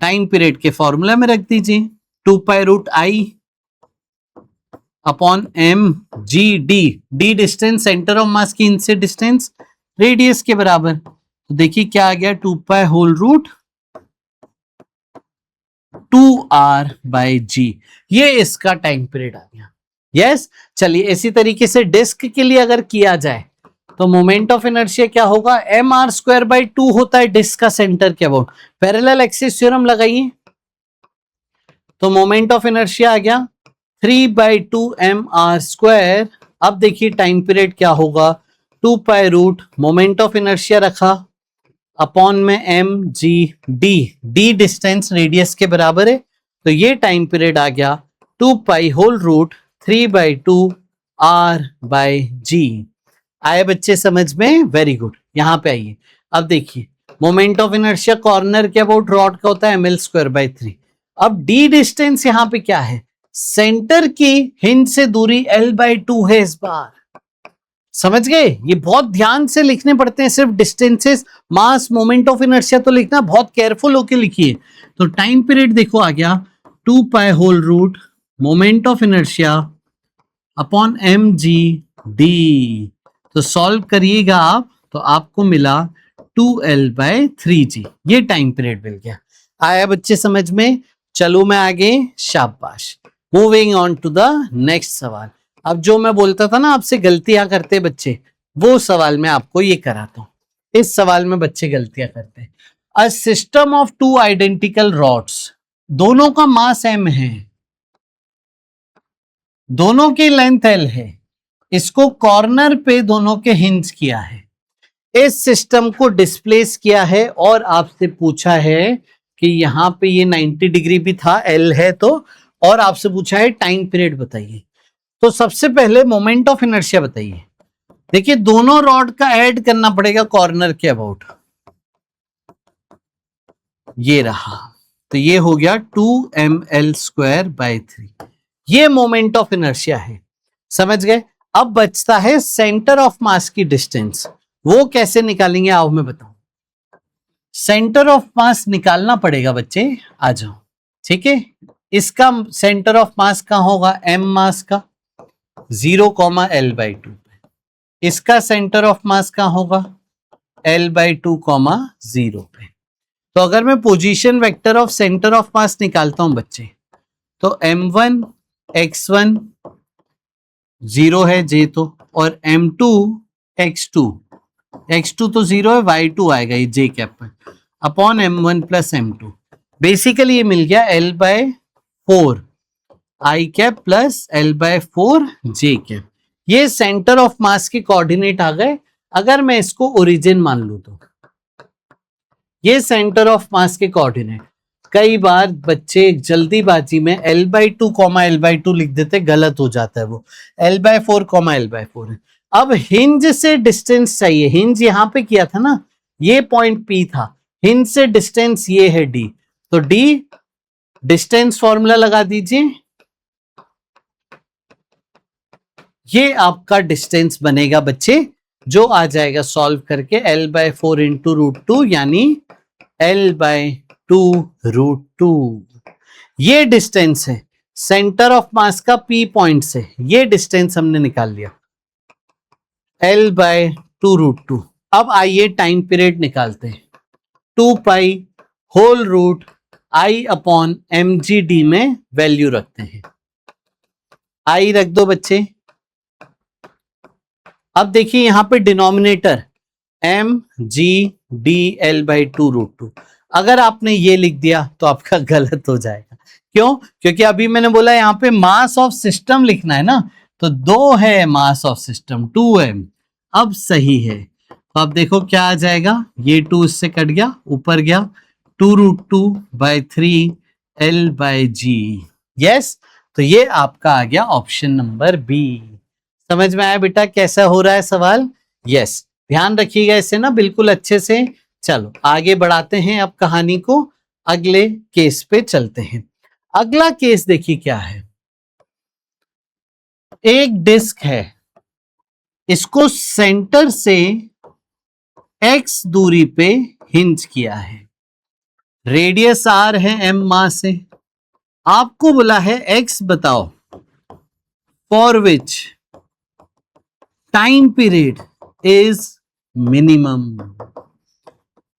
टाइम पीरियड के फॉर्मूला में रख दीजिए 2 pi root I upon mg d। d distance centre of mass की इनसे डिस्टेंस, रेडियस के बराबर। तो देखिए क्या आ गया, 2 पाई होल रूट 2r/g, ये इसका टाइम पीरियड आ गया। यस, चलिए इसी तरीके से डिस्क के लिए अगर किया जाए तो मोमेंट ऑफ इनर्शिया क्या होगा, mr²/2 होता है डिस्क का सेंटर के अबाउट। पैरेलल एक्सिस थ्योरम लगाइए, तो मोमेंट ऑफ इनर्शिया आ गया 3/2 mr²। अब देखिए टाइम पीरियड क्या होगा, 2 pi root moment of inertia रखा अपॉन में mg, d डिस्टेंस रेडियस के बराबर है, तो ये टाइम पीरियड आ गया 2 पाई होल रूट 3/2 r/g। आए बच्चे समझ में, वेरी गुड। यहां पे आइए, अब देखिए मोमेंट ऑफ इनर्शिया कॉर्नर के अबाउट रॉड का होता है ml²/3। अब d डिस्टेंस यहां पे क्या है, सेंटर की हिंज से दूरी l/2 है इस बार। समझ गए, ये बहुत ध्यान से लिखने पड़ते हैं, सिर्फ distances mass moment of inertia तो लिखना, बहुत केयरफुल होके लिखिए। तो टाइम पीरियड देखो आ गया 2 pi whole root moment of inertia upon mg/d। तो सॉल्व करिएगा आप, तो आपको मिला 2l/3g, ये टाइम पीरियड मिल गया। आया बच्चे समझ में, चलो मैं आगे, शाबाश। Moving on to the next सवाल। अब जो मैं बोलता था ना आपसे गलतियां करते बच्चे, वो सवाल मैं आपको ये कराता हूं। इस सवाल में बच्चे गलतियां करते हैं। A system of 2 identical rods, दोनों का मास m है, दोनों की लेंथ l है, इसको कॉर्नर पे दोनों के हिंज किया है, इस सिस्टम को डिस्प्लेस किया है और आपसे पूछा है कि यहां पे ये 90 डिग्री भी था, l है तो, और आपसे पूछा है टाइम पीरियड बताइए। तो सबसे पहले मोमेंट ऑफ इनर्शिया बताइए। देखिए दोनों रॉड का ऐड करना पड़ेगा कॉर्नर के अबाउट, ये रहा, तो ये हो गया 2ml²/3, ये मोमेंट ऑफ इनर्शिया है। समझ गए। अब बचता है सेंटर ऑफ मास की डिस्टेंस, वो कैसे निकालेंगे आओ मैं बताऊं। सेंटर ऑफ मास निकालना पड़ेगा बच्चे, आ जाओ, ठीक है। इसका सेंटर ऑफ मास कहां होगा, m मास का 0,l/2 पे। इसका सेंटर ऑफ मास कहां होगा, l/2, 0 पे। तो अगर मैं position vector of centre of मास निकालता हूं बच्चे, तो m1 x1 0 है j तो, और m2 x2 तो 0 है, y2 आएगा ये j कैप पर, upon m1 plus m2। Basically ये मिल गया l/4 i cap plus l/4 j cap. ये सेंटर ऑफ मास के कोऑर्डिनेट आ गए। अगर मैं इसको ओरिजिन मान लूं तो ये सेंटर ऑफ मास के कोऑर्डिनेट। कई बार बच्चे जल्दीबाजी में l/2, l/2 लिख देते, गलत हो जाता है वो, l/4, l/4 है। अब हिंज से डिस्टेंस चाहिए, हिंज यहां पे किया था ना, ये पॉइंट P था, हिंज से डिस्टेंस ये है D, तो D डिस्टेंस फॉर्मूला लगा दीजिए, ये आपका डिस्टेंस बनेगा बच्चे, जो आ जाएगा सॉल्व करके l/4 इंटू √2, यानी l/2√2। ये डिस्टेंस है सेंटर ऑफ मास का P पॉइंट से, ये डिस्टेंस हमने निकाल लिया l/2√2। अब आइए टाइम पीरियड निकालते हैं। 2 pi whole root I upon mg/d में वैल्यू रखते हैं, I रख दो बच्चे। अब देखिए यहां पे डिनोमिनेटर mg/d l/2√2, अगर आपने ये लिख दिया तो आपका गलत हो जाएगा। क्यों? क्योंकि अभी मैंने बोला यहां पे मास ऑफ सिस्टम लिखना है ना, तो 2 है मास ऑफ सिस्टम 2m। अब सही है, तो अब देखो क्या आ जाएगा, ये 2 इससे कट गया, ऊपर गया 2√2/3 l/g। यस, तो ये आपका आ गया ऑप्शन नंबर बी। समझ में आया बेटा कैसा हो रहा है सवाल? यस, ध्यान रखिएगा इसे ना बिल्कुल अच्छे से। चलो आगे बढ़ाते हैं अब कहानी को, अगले केस पे चलते हैं। अगला केस देखिए क्या है, एक डिस्क है, इसको सेंटर से x दूरी पे हिंज किया है, रेडियस r है, m मास है। आपको बोला है x बताओ for which time period is minimum.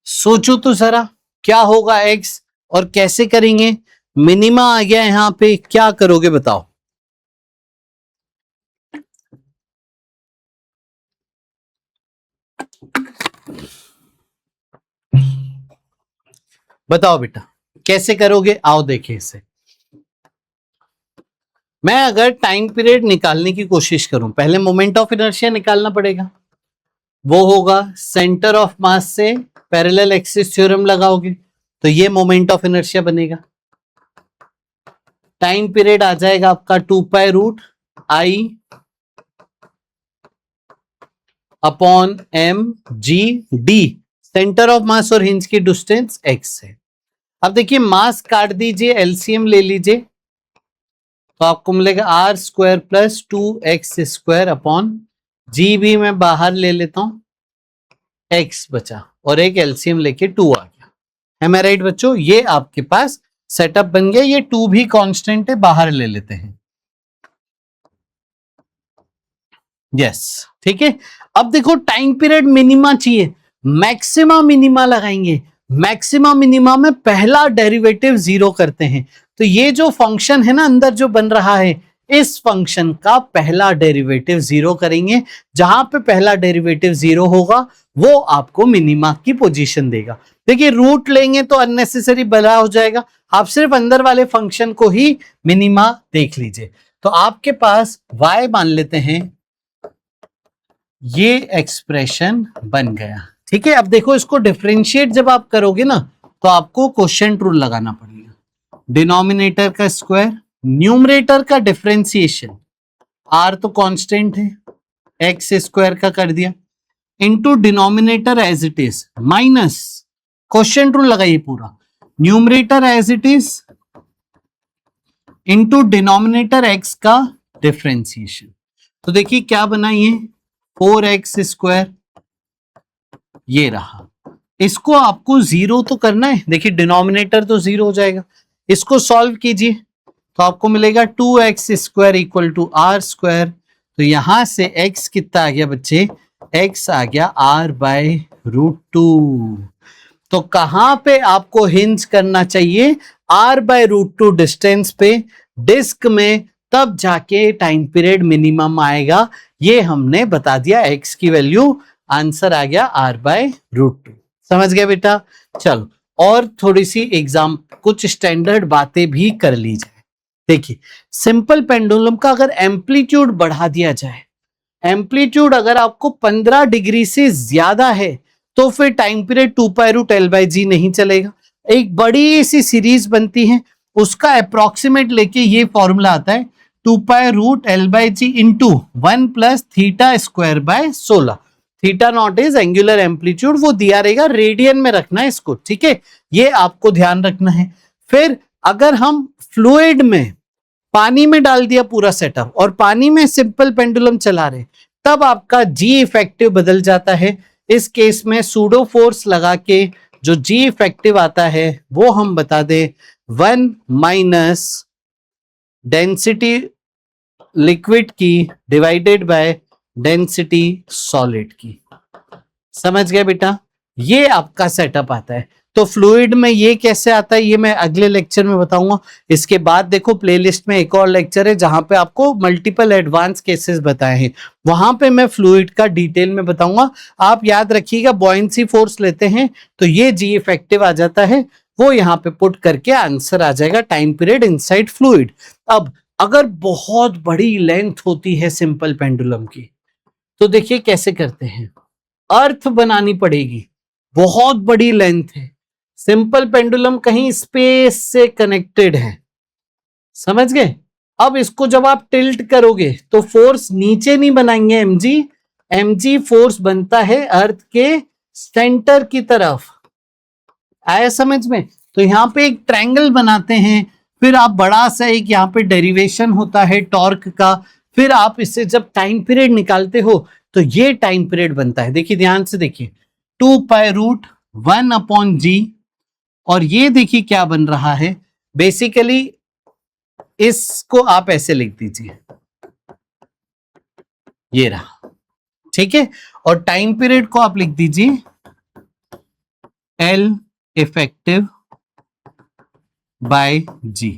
सोचो तो जरा क्या होगा x और कैसे करेंगे। मिनिमा आ गया यहां पे, क्या करोगे बताओ। बताओ बेटा कैसे करोगे, आओ देखें इसे। मैं अगर टाइम पीरियड निकालने की कोशिश करूं, पहले मोमेंट ऑफ इनर्शिया निकालना पड़ेगा। वो होगा सेंटर ऑफ मास से पैरेलल एक्सिस थ्योरम लगाओगे तो ये मोमेंट ऑफ इनर्शिया बनेगा। टाइम पीरियड आ जाएगा आपका 2π√I upon mg/d, centre of मास और हिंज की डिस्टेंस x है। अब देखिए मास काट दीजिए, एलसीएम ले लीजिए तो आपको मिलेगा r² प्लस 2x² अपॉन जी भी मैं बाहर ले लेता हूं, x बचा और एक एलसीएम लेके 2 आ गया। है मैं राइट बच्चों? ये आपके पास सेटअप बन गया। ये 2 भी कांस्टेंट है, बाहर ले लेते हैं। यस ठीक है। अब देखो टाइम पीरियड मिनिमा चाहिए, मैक्सिमा मिनिमा लगाएंगे। मैक्सिमा मिनिमा में पहला डेरिवेटिव 0 करते हैं। तो ये जो फंक्शन है ना अंदर जो बन रहा है, इस फंक्शन का पहला डेरिवेटिव 0 करेंगे। जहां पे पहला डेरिवेटिव 0 होगा वो आपको मिनिमा की पोजीशन देगा। देखिए रूट लेंगे तो अननेसेसरी बड़ा हो जाएगा, आप सिर्फ अंदर वाले फंक्शन को ही मिनिमा देख लीजिए। तो आपके पास y मान लेते हैं, ये एक्सप्रेशन बन गया। ठीक है। अब देखो इसको डिफरेंशिएट जब आप करोगे ना तो आपको क्वोशिएंट रूल लगाना पड़ेगा। डिनोमिनेटर का स्क्वायर, न्यूमरेटर का डिफरेंशिएशन, r तो कांस्टेंट है, x स्क्वायर का कर दिया, into denominator as it is minus quotient rule लगाइए पूरा, numerator as it is into denominator x का डिफरेंशिएशन। तो देखिए क्या बना ये 4x², ये रहा। इसको आपको 0 तो करना है, देखिए डिनोमिनेटर तो 0 हो जाएगा। इसको सॉल्व कीजिए तो आपको मिलेगा 2x² इक्वल टू r²। तो यहां से x कितना आ गया बच्चे, x आ गया r/√2। तो कहां पे आपको हिंज करना चाहिए, r/√2 डिस्टेंस पे डिस्क में, तब जाके टाइम पीरियड मिनिमम आएगा। ये हमने बता दिया, x की वैल्यू आंसर आ गया r/√2। समझ गया बेटा? चलो और थोड़ी सी एग्जाम कुछ स्टैंडर्ड बातें भी कर ली जाए। देखिए सिंपल पेंडुलम का अगर एम्पलीट्यूड बढ़ा दिया जाए, एम्पलीट्यूड अगर आपको 15 डिग्री से ज्यादा है तो फिर टाइम पीरियड 2π√L/g नहीं चलेगा। एक बड़ी सी सीरीज बनती है, उसका अप्रोक्सीमेट लेके ये फॉर्मूला आता है 2π√L/g into 1 plus θ²/16। Theta not is angular amplitude, वो दिया रहेगा, रेडियन में रखना है इसको। ठीक है, ये आपको ध्यान रखना है। फिर अगर हम फ्लूइड में, पानी में डाल दिया पूरा सेटअप और पानी में सिंपल पेंडुलम चला रहे, तब आपका जी इफेक्टिव बदल जाता है। इस केस में सूडो फोर्स लगा के जो जी इफेक्टिव आता है वो हम बता दें 1 माइनस डेंसिटी लिक्विड की डिवाइडेड बाय डेंसिटी सॉलिड की। समझ गया बेटा? ये आपका सेटअप आता है। तो फ्लूइड में ये कैसे आता है ये मैं अगले लेक्चर में बताऊंगा। इसके बाद देखो प्लेलिस्ट में एक और लेक्चर है जहां पे आपको मल्टीपल एडवांस केसेस बताए हैं, वहां पे मैं फ्लूइड का डिटेल में बताऊंगा। आप याद रखिएगा बॉयंसी फोर्स लेते हैं तो ये जी इफेक्टिव आ जाता है, वो यहाँ पे पुट करके आंसर आ जाएगा टाइम पीरियड इनसाइड फ्लूइड। अब अगर बहुत बड़ी लेंथ होती है सिंपल पेंडुलम की तो देखिए कैसे करते हैं, अर्थ बनानी पड़ेगी, बहुत बड़ी लेंथ है, सिंपल पेंडुलम कहीं स्पेस से कनेक्टेड है। समझ गए? अब इसको जब आप टिल्ट करोगे तो फोर्स नीचे नहीं बनाएंगे एमजी, एमजी फोर्स बनता है अर्थ के सेंटर की तरफ। आया समझ में? तो यहां पे एक ट्रायंगल बनाते हैं, फिर आप बड़ा सा एक यहाँ पे डेरिवेशन होता है टॉर्क का, फिर आप इससे जब टाइम पीरियड निकालते हो तो ये टाइम पीरियड बनता है। देखिए ध्यान से देखिए 2π√1/g, और ये देखिए क्या बन रहा है, बेसिकली इसको आप ऐसे लिख दीजिए, ये रहा ठीक है, और टाइम पीरियड को आप लिख दीजिए L इफेक्टिव बाय G।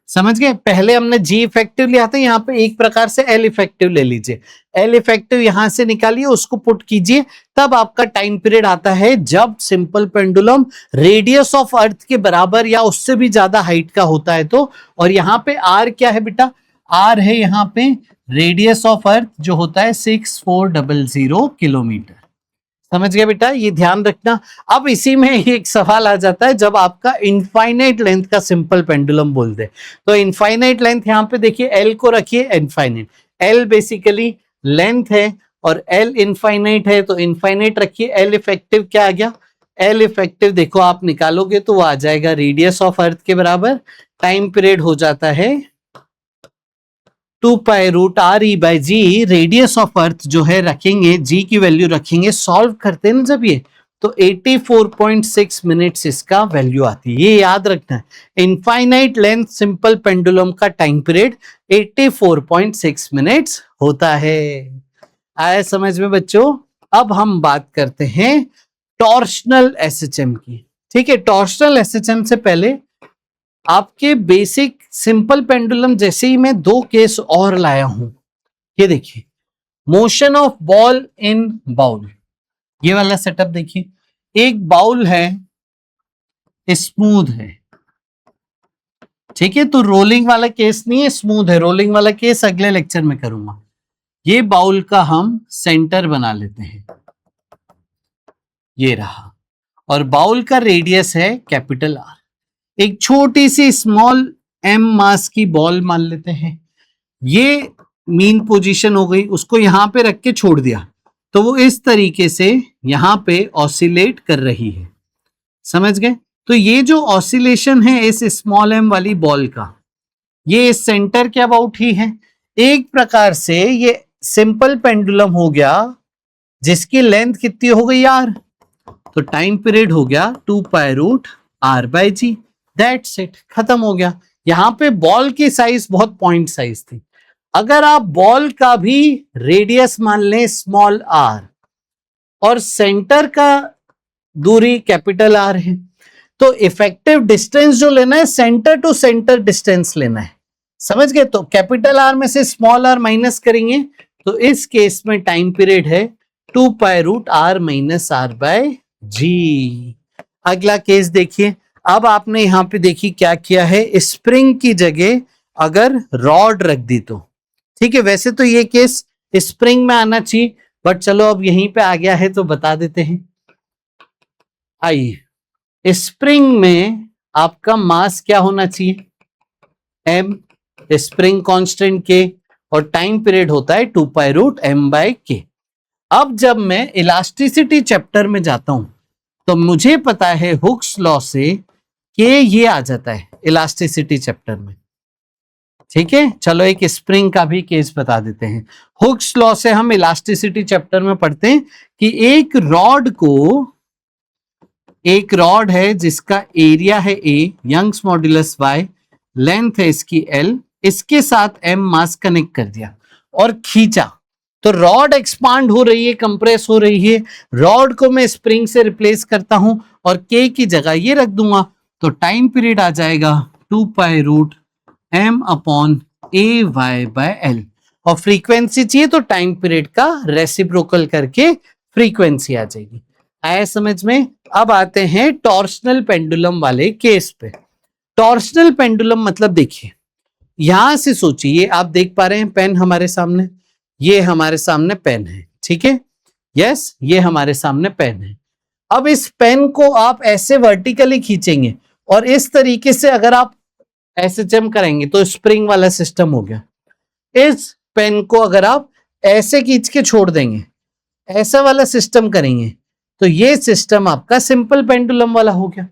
समझ गए, पहले हमने G इफेक्टिव लिया था, यहाँ पे एक प्रकार से L इफेक्टिव ले लीजिए। L इफेक्टिव यहां से निकालिए, उसको पुट कीजिए, तब आपका टाइम पीरियड आता है जब सिंपल पेंडुलम रेडियस ऑफ अर्थ के बराबर या उससे भी ज्यादा हाइट का होता है तो। और यहाँ पे R क्या है बेटा, R है यहाँ पे रेडियस ऑफ अर्थ जो होता है 6400 किलोमीटर। समझ गया बेटा, ये ध्यान रखना। अब इसी में एक सवाल आ जाता है, जब आपका इनफाइनाइट लेंथ का सिंपल पेंडुलम बोल दे तो इनफाइनाइट लेंथ यहाँ पे देखिए L को रखिए इनफाइनाइट, L बेसिकली लेंथ है और L इनफाइनाइट है, तो इनफाइनाइट रखिए। L इफेक्टिव क्या आ गया, L इफेक्टिव देखो आप निकालोगे तो वो आ जाएगा रेडियस ऑफ अर्थ के बराबर, टाइम पीरियड हो जाता है 2 pi root R E by g. Radius of earth जो है रखेंगे, जी की वैल्यू रखेंगे, सॉल्व करते हैं ना जब ये, तो 84.6 मिनट्स इसका वैल्यू आती है, ये याद रखना है। इनफाइनाइट लेंथ सिंपल पेंडुलम का टाइम पीरियड 84.6 मिनट्स होता है। आया समझ में बच्चों? अब हम बात करते हैं टॉर्शनल एसएचएम की। ठीक है, टॉर्शनल एसएचएम से पहले आपके बेसिक सिंपल पेंडुलम जैसे ही मैं दो केस और लाया हूं। ये देखिए, motion of ball in bowl, ये वाला सेटअप देखिए। एक बाउल है, स्मूथ है, ठीक है, तो रोलिंग वाला केस नहीं है, स्मूथ है। रोलिंग वाला केस अगले लेक्चर में करूंगा। ये बाउल का हम सेंटर बना लेते हैं, ये रहा, और बाउल का रेडियस है कैपिटल आर। एक छोटी सी स्मॉल एम मास की बॉल मान लेते हैं, ये मीन पोजीशन हो गई, उसको यहां पे रख के छोड़ दिया तो वो इस तरीके से यहां पे ऑसिलेट कर रही है। समझ गए? तो ये जो ऑसिलेशन है इस स्मॉल एम वाली बॉल का, ये इस सेंटर के अबाउट ही है। एक प्रकार से ये सिंपल पेंडुलम हो गया जिसकी लेंथ कितनी हो गई यार, तो टाइम पीरियड हो गया 2 pi root R by g. That's it, खत्म हो गया। यहां पे बॉल की साइज बहुत पॉइंट साइज थी। अगर आप बॉल का भी रेडियस मान लें स्मॉल आर और सेंटर का दूरी कैपिटल आर है, तो इफेक्टिव डिस्टेंस जो लेना है सेंटर टू सेंटर डिस्टेंस लेना है। समझ गए? तो कैपिटल आर में से स्मॉल आर माइनस करेंगे तो इस केस में टाइम पीरियड है 2 pi root R minus R by g. अगला केस देखिए। अब आपने यहां पे देखिए क्या किया है, स्प्रिंग की जगह अगर रॉड रख दी तो ठीक है। वैसे तो ये केस स्प्रिंग में आना चाहिए, बट चलो अब यहीं पे आ गया है तो बता देते हैं। आइए, स्प्रिंग में आपका मास क्या होना चाहिए, m, स्प्रिंग कांस्टेंट k, और टाइम पीरियड होता है 2 pi root m by k। अब जब मैं इलास्टिसिटी चैप्टर में जाता हूं तो मुझे पता है हुक्स लॉ से कि ये आ जाता है इलास्टिसिटी चैप्टर में। ठीक है, चलो एक स्प्रिंग का भी केस बता देते हैं। हुक्स लॉ से हम इलास्टिसिटी चैप्टर में पढ़ते हैं कि एक रॉड है जिसका एरिया है a, Young's modulus y, length है इसकी l, इसके साथ m मास कनेक्ट कर दिया और खींचा तो रॉड एक्सपांड हो रही है, कंप्रेस हो रही है। रॉड को मैं स्प्रिंग से रिप्लेस करता हूं और k की जगह ये रख दूंगा तो टाइम पीरियड आ जाएगा 2 pi root m upon A Y by L, और फ्रीक्वेंसी चाहिए तो टाइम पीरियड का रेसिप्रोकल करके फ्रीक्वेंसी आ जाएगी। आया समझ में? अब आते हैं टॉर्शनल पेंडुलम वाले केस पे। टॉर्शनल पेंडुलम मतलब देखिए, यहां से सोचिए, आप देख पा रहे हैं पेन हमारे सामने, ये हमारे सामने पेन है, ठीक है, यस, ये हमारे सामने पेन है। अब इस पेन को आप ऐसे वर्टिकली खींचेंगे और इस तरीके से अगर आप एसएचएम करेंगे तो स्प्रिंग वाला सिस्टम हो गया। इस पेन को अगर आप ऐसे खींच के छोड़ देंगे, ऐसा वाला सिस्टम करेंगे, तो ये सिस्टम आपका सिंपल पेंडुलम वाला हो गया।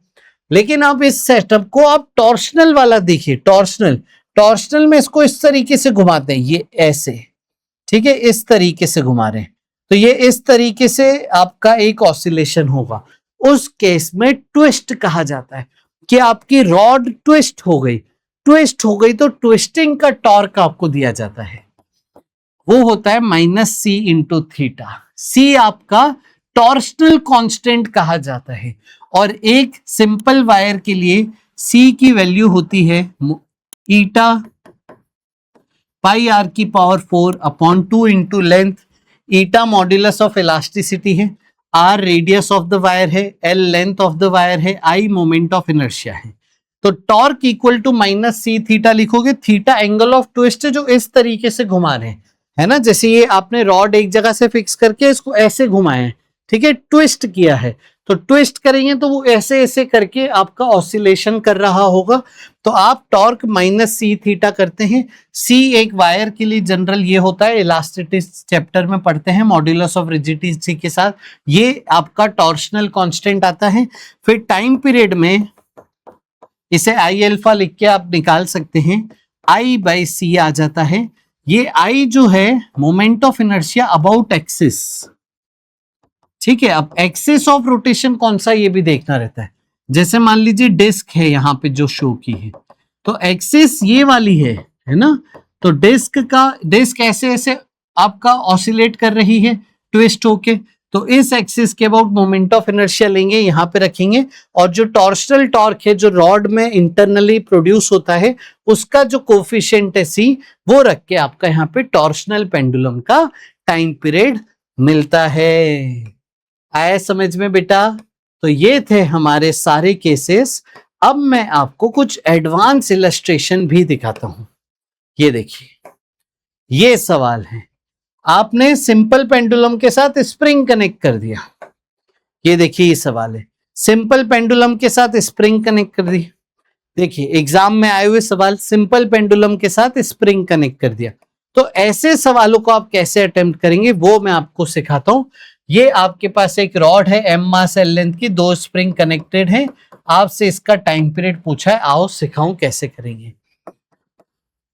लेकिन आप इस सेटअप को आप टॉर्शनल वाला देखिए, टॉर्शनल में इसको इस तरीके से घुमाते हैं, ये ऐसे, ठीक है, इस तरीके से घुमा रहे हैं, तो ये इस तरीके से आपका एक ऑसिलेशन होगा। उस केस में ट्विस्ट कहा जाता है कि आपकी रॉड ट्विस्ट हो गई तो ट्विस्टिंग का टॉर्क आपको दिया जाता है, वो होता है -c × थीटा। सी आपका टॉर्शनल कांस्टेंट कहा जाता है, और एक सिंपल वायर के लिए सी की वैल्यू होती है ईटा पाई आर की power 4 upon 2 into length. Eta modulus of elasticity है, r radius of the wire है, L length of the wire है, आई मोमेंट ऑफ इनर्शिया है। तो torque equal to minus C theta लिखोगे। थीटा एंगल ऑफ ट्विस्ट है जो इस तरीके से घुमा रहे हैं, है ना, जैसे ये आपने रॉड एक जगह से फिक्स करके इसको ऐसे घुमाए हैं, ठीक है, ट्विस्ट किया है, तो ट्विस्ट करेंगे तो वो ऐसे ऐसे करके आपका ऑसिलेशन कर रहा होगा। तो आप टॉर्क माइनस सी थीटा करते हैं। सी एक वायर के लिए जनरल ये होता है, इलास्टिसिटी चैप्टर में पढ़ते हैं मॉड्यूलस ऑफ रिजिडिटी के साथ, ये आपका टॉर्शनल कांस्टेंट आता है। फिर टाइम पीरियड में इसे आई अल्फा लिख के आप निकाल सकते हैं, आई बाई सी आ जाता है। ये आई जो है moment of inertia about axis, ठीक है। अब एक्सिस ऑफ रोटेशन कौन सा ये भी देखना रहता है, जैसे मान लीजिए डिस्क है यहाँ पे जो शो की है, तो एक्सिस ये वाली है ना, तो डिस्क ऐसे ऐसे आपका ऑसिलेट कर रही है ट्विस्ट होके, तो इस एक्सिस के अबाउट मोमेंट ऑफ इनर्शिया लेंगे, यहाँ पे रखेंगे, और जो टॉर्शनल टॉर्क है जो रॉड में इंटरनली प्रोड्यूस होता है उसका जो कोफिशिएंट है सी, वो रख के आपका यहाँ पे टॉर्शनल पेंडुलम का टाइम पीरियड मिलता है। आया समझ में बेटा? तो ये थे हमारे सारे केसेस। अब मैं आपको कुछ एडवांस इलस्ट्रेशन भी दिखाता हूं। ये देखिए, ये सवाल है, आपने सिंपल पेंडुलम के साथ स्प्रिंग कनेक्ट कर दिया। ये देखिए, ये सवाल है, सिंपल पेंडुलम के साथ स्प्रिंग कनेक्ट कर दी। देखिए एग्जाम में आए हुए सवाल, सिंपल पेंडुलम के साथ स्प्रिंग कनेक्ट कर दिया। तो ऐसे सवालों को आप कैसे अटेम्प्ट करेंगे वो मैं आपको सिखाता हूं। ये आपके पास एक रॉड है एम मास एल लेंथ की, दो स्प्रिंग कनेक्टेड है, आपसे इसका टाइम पीरियड पूछा है, आओ सिखाऊं कैसे करेंगे।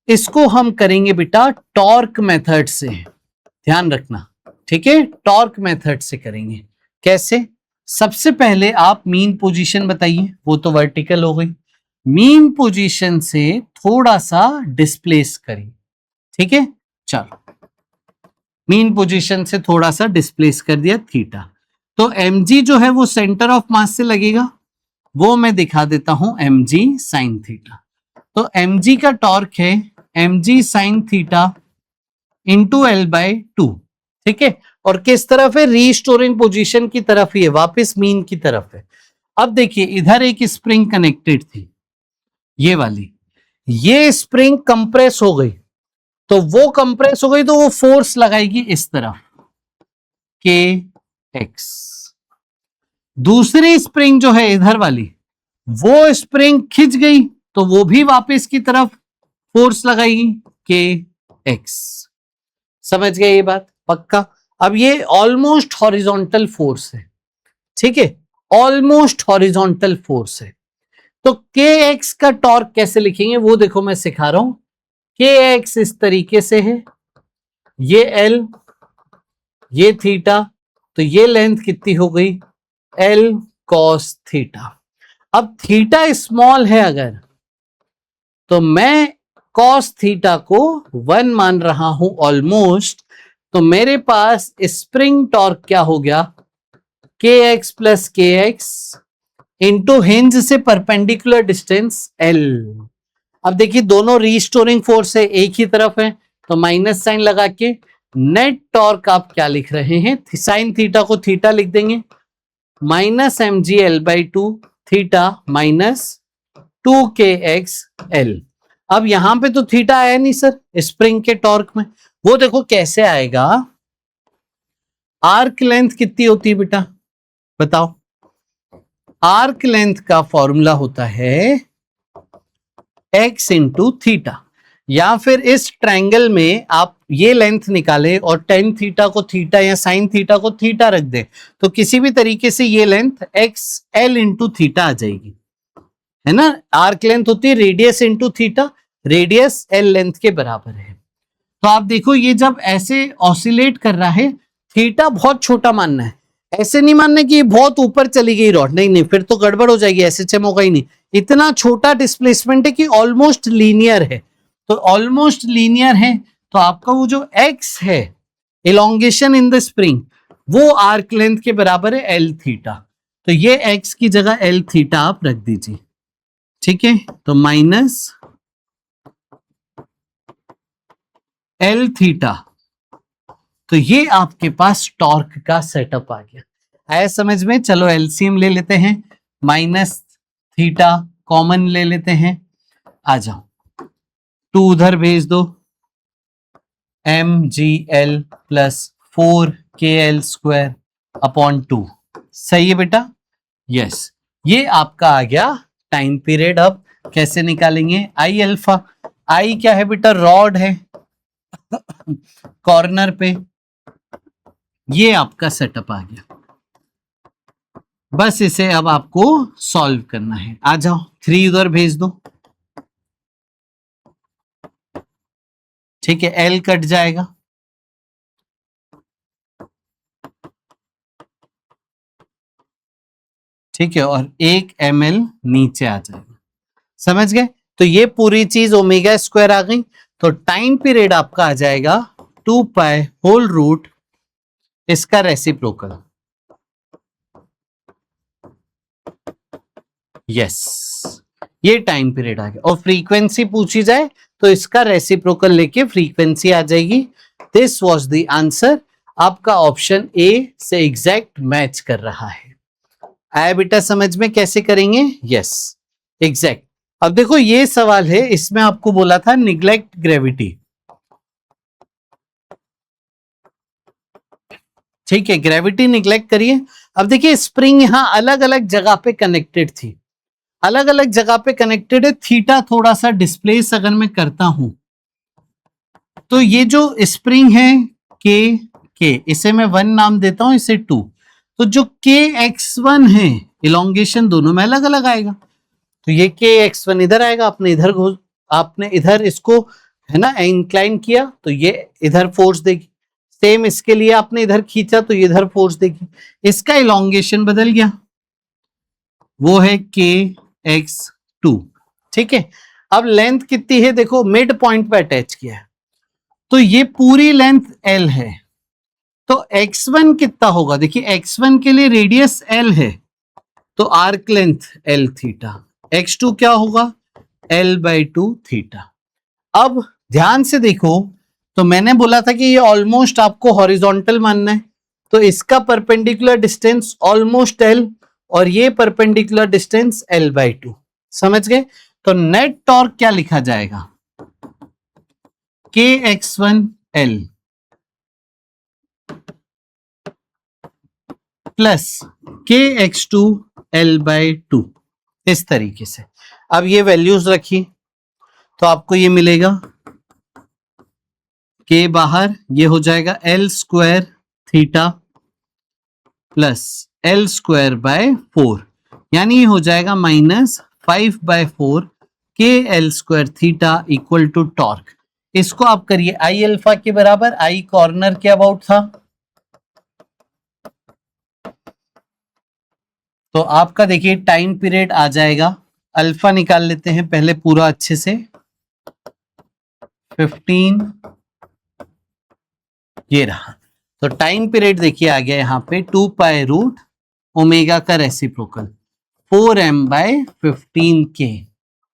इसको हम करेंगे बेटा टॉर्क मेथड से, ध्यान रखना, ठीक है, टॉर्क मेथड से करेंगे। कैसे? सबसे पहले आप मीन पोजीशन बताइए, वो तो वर्टिकल हो गई, मीन पोजीशन से थोड़ा सा डिस्प्लेस करिए, ठीक है, चलो मीन पोजीशन से थोड़ा सा डिस्प्लेस कर दिया थीटा, तो mg जो है वो सेंटर ऑफ मास से लगेगा, वो मैं दिखा देता हूं mg साइन थीटा। तो mg का टॉर्क है mg sine theta into L by 2, ठीक है, और किस तरफ है? रीस्टोरिंग पोजीशन की तरफ ही है, वापस मीन की तरफ है। अब देखिए इधर एक स्प्रिंग कनेक्टेड थी, ये वाली, ये स्प्रिंग कंप्रेस हो गई, तो वो कंप्रेस हो गई तो वो फोर्स लगाएगी इस तरफ के एक्स। दूसरी स्प्रिंग जो है इधर वाली, वो स्प्रिंग खिंच गई तो वो भी वापस की तरफ फोर्स लगाएगी के एक्स। समझ गए ये बात? पक्का? अब ये ऑलमोस्ट हॉरिजॉन्टल फोर्स है, ठीक है, ऑलमोस्ट हॉरिजॉन्टल फोर्स है। तो के एक्स का टॉर्क कैसे लिखेंगे वो देखो मैं सिखा रहा हूं। के एक्स इस तरीके से है, ये एल, ये थीटा, तो ये लेंथ कितनी हो गई? L cos theta. अब थीटा स्मॉल है अगर, तो मैं कॉस थीटा को 1 मान रहा हूं ऑलमोस्ट, तो मेरे पास स्प्रिंग टॉर्क क्या हो गया? के एक्स प्लस के एक्स इंटू हिंज से परपेंडिकुलर डिस्टेंस एल। अब देखिए दोनों रीस्टोरिंग फोर्स है, एक ही तरफ है, तो माइनस साइन लगा के नेट टॉर्क आप क्या लिख रहे हैं? साइन थीटा को थीटा लिख देंगे, minus m g l by 2 theta minus 2 k x L. अब यहां पे तो थीटा आया नहीं सर स्प्रिंग के टॉर्क में, वो देखो कैसे आएगा। आर्क लेंथ कितनी होती है बेटा बताओ? आर्क लेंथ का फॉर्मूला होता है x इंटू थीटा, या फिर इस ट्रायंगल में आप ये लेंथ निकालें और टेन थीटा को थीटा या साइन थीटा को थीटा रख दें, तो किसी भी तरीके से ये length x l into theta आ जाएगी, है ना। आर्क लेंथ होती है radius into theta, radius l length के बराबर है। तो आप देखो ये जब ऐसे ऑसिलेट कर रहा है, थीटा बहुत छोटा मानना है, ऐसे नहीं मानना कि ये बहुत ऊपर चली गई रॉड, नहीं नहीं फिर तो गड़बड़ हो जाएगी, एसएचएम होगा ही नहीं। इतना छोटा डिस्प्लेसमेंट है कि ऑलमोस्ट लीनियर है, तो ऑलमोस्ट लीनियर है, तो आपका वो जो x है इलोंगेशन इन द स्प्रिंग, वो आर्क लेंथ के बराबर है एल थीटा। तो ये एक्स की जगह एल थीटा आप रख दीजिए, ठीक है। तो माइनस एल थीटा, तो ये आपके पास टॉर्क का सेटअप आ गया। आया समझ में? चलो एलसीएम ले लेते हैं, माइनस थीटा कॉमन ले लेते हैं, आ जाओ, 2 उधर भेज दो, m g l plus 4KL² upon 2। सही है बेटा? यस, ये आपका आ गया टाइम पीरियड। अब कैसे निकालेंगे? आई अल्फा, आई क्या है बेटा? रॉड है कॉर्नर पे, ये आपका सेटअप आ गया। बस इसे अब आपको सॉल्व करना है। आ जाओ, 3 उधर भेज दो, ठीक है, एल कट जाएगा, ठीक है, और 1 ml नीचे आ जाएगा। समझ गए? तो ये पूरी चीज ओमेगा स्क्वायर आ गई। तो टाइम पीरियड आपका आ जाएगा 2 पाई होल रूट इसका रेसिप्रोकल। यस, ये टाइम पीरियड आ गया। और फ्रीक्वेंसी पूछी जाए तो इसका रेसिप्रोकल लेके फ्रीक्वेंसी आ जाएगी। This was the answer. आपका ऑप्शन ए से एग्जैक्ट मैच कर रहा है। आया बेटा समझ में कैसे करेंगे? Yes, exact. अब देखो ये सवाल है, इसमें आपको बोला था निग्लेक्ट ग्रेविटी, ठीक है, ग्रेविटी निग्लेक्ट करिए। अब देखिए स्प्रिंग यहां अलग अलग जगह पे कनेक्टेड थी, अलग अलग जगह पे कनेक्टेड है। थीटा थोड़ा सा डिस्प्लेस अगर मैं करता हूं तो ये जो स्प्रिंग है के इसे मैं 1 नाम देता हूं, इसे 2। तो जो KX1 है, इलोंगेशन दोनों में अलग अलग आएगा। तो ये KX1 इधर आएगा, आपने इधर इसको है ना इंक्लाइन किया तो ये इधर फोर्स देगी। सेम इसके लिए आपने इधर खींचा तो ये इधर फोर्स देगी। इसका इलोंगेशन बदल गया, वो है KX2, ठीक है। अब लेंथ कितनी है? देखो मिड पॉइंट पे अटैच किया है, तो ये पूरी लेंथ L है। तो X1 कितना होगा? देखिए X1 के लिए रेडियस L है, तो arc length L theta. X2 क्या होगा? L/2 theta. अब ध्यान से देखो, तो मैंने बोला था कि ये ऑलमोस्ट आपको हॉरिजॉन्टल मानना है, तो इसका परपेंडिकुलर डिस्टेंस ऑलमोस्ट L और ये परपेंडिकुलर डिस्टेंस L/2। समझ गए? तो नेट टॉर्क क्या लिखा जाएगा? KX1 L plus KX2 L/2, इस तरीके से। अब ये वैल्यूज रखिए तो आपको ये मिलेगा, के बाहर, ये हो जाएगा L² थीटा प्लस L²/4, यानी ये हो जाएगा -5/4 KL² theta equal to torque. इसको आप करिए आई अल्फा के बराबर, आई कॉर्नर के अबाउट था, तो आपका देखिए टाइम पीरियड आ जाएगा। अल्फा निकाल लेते हैं पहले पूरा अच्छे से, 15, ये रहा। तो टाइम पीरियड देखिए आ गया यहाँ पे 2 पाई रूट ओमेगा का रेसिप्रोकल 4m/15k।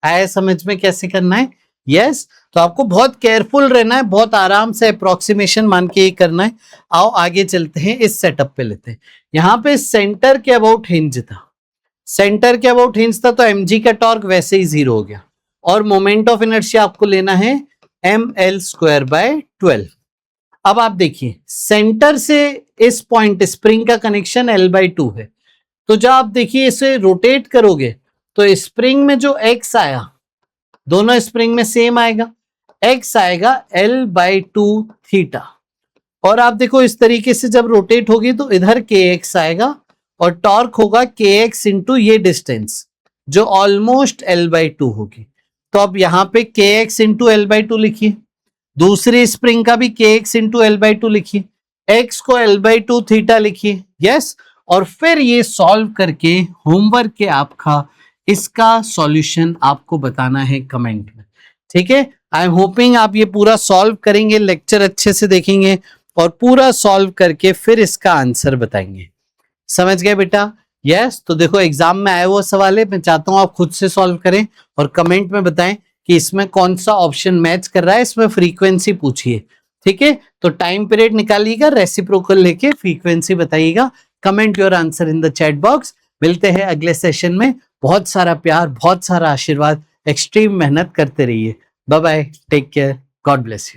आया समझ में कैसे करना है? यस। तो आपको बहुत केयरफुल रहना है, बहुत आराम से अप्रोक्सीमेशन मान के ये करना है। आओ आगे चलते हैं, इस सेटअप पे लेते हैं। यहाँ पे सेंटर के अबाउट हिंज था, सेंटर के अबाउट हिंज था, तो mg का टॉर्क वैसे ही 0 हो गया। और मोमेंट ऑफ इनर्शिया आपको लेना है mL²/12। अब आप देखिए सेंटर से इस पॉइंट स्प्रिंग का कनेक्शन L/2 है, तो जब आप देखिए इसे रोटेट करोगे तो स्प्रिंग में जो x आया, दोनों स्प्रिंग में सेम आएगा, x आएगा L/2 थीटा। और आप देखो इस तरीके से जब रोटेट होगी तो इधर kx आएगा और टॉर्क होगा kx इंटू ये डिस्टेंस जो ऑलमोस्ट L/2 होगी। तो अब यहाँ पे kx इंटू L/2 लिखिए, दूसरी स्प्रिंग का भी kx इंटू L/2 लिखिए, x को L/2 थीटा लिखिए। यस, और फिर ये सॉल्व करके होमवर्क के आपका इसका सॉल्यूशन आपको बताना है कमेंट में, ठीक है। आई एम होपिंग आप ये पूरा सॉल्व करेंगे, लेक्चर अच्छे से देखेंगे, और पूरा सॉल्व करके फिर इसका आंसर बताएंगे। समझ गए बेटा? यस। तो देखो एग्जाम में आया हुआ सवाल है, मैं चाहता हूं आप खुद से सॉल्व करें और कमेंट में बताएं कि इसमें कौन सा ऑप्शन मैच कर रहा है। इसमें फ्रीक्वेंसी पूछिए, ठीक है? तो टाइम पीरियड निकालिएगा, रेसिप्रोकल लेके फ्रीक्वेंसी बताइएगा। Comment your answer in the chat box. मिलते हैं अगले सेशन में। बहुत सारा प्यार, बहुत सारा आशीर्वाद, एक्सट्रीम मेहनत करते रहिए। Bye bye, take care, God bless you.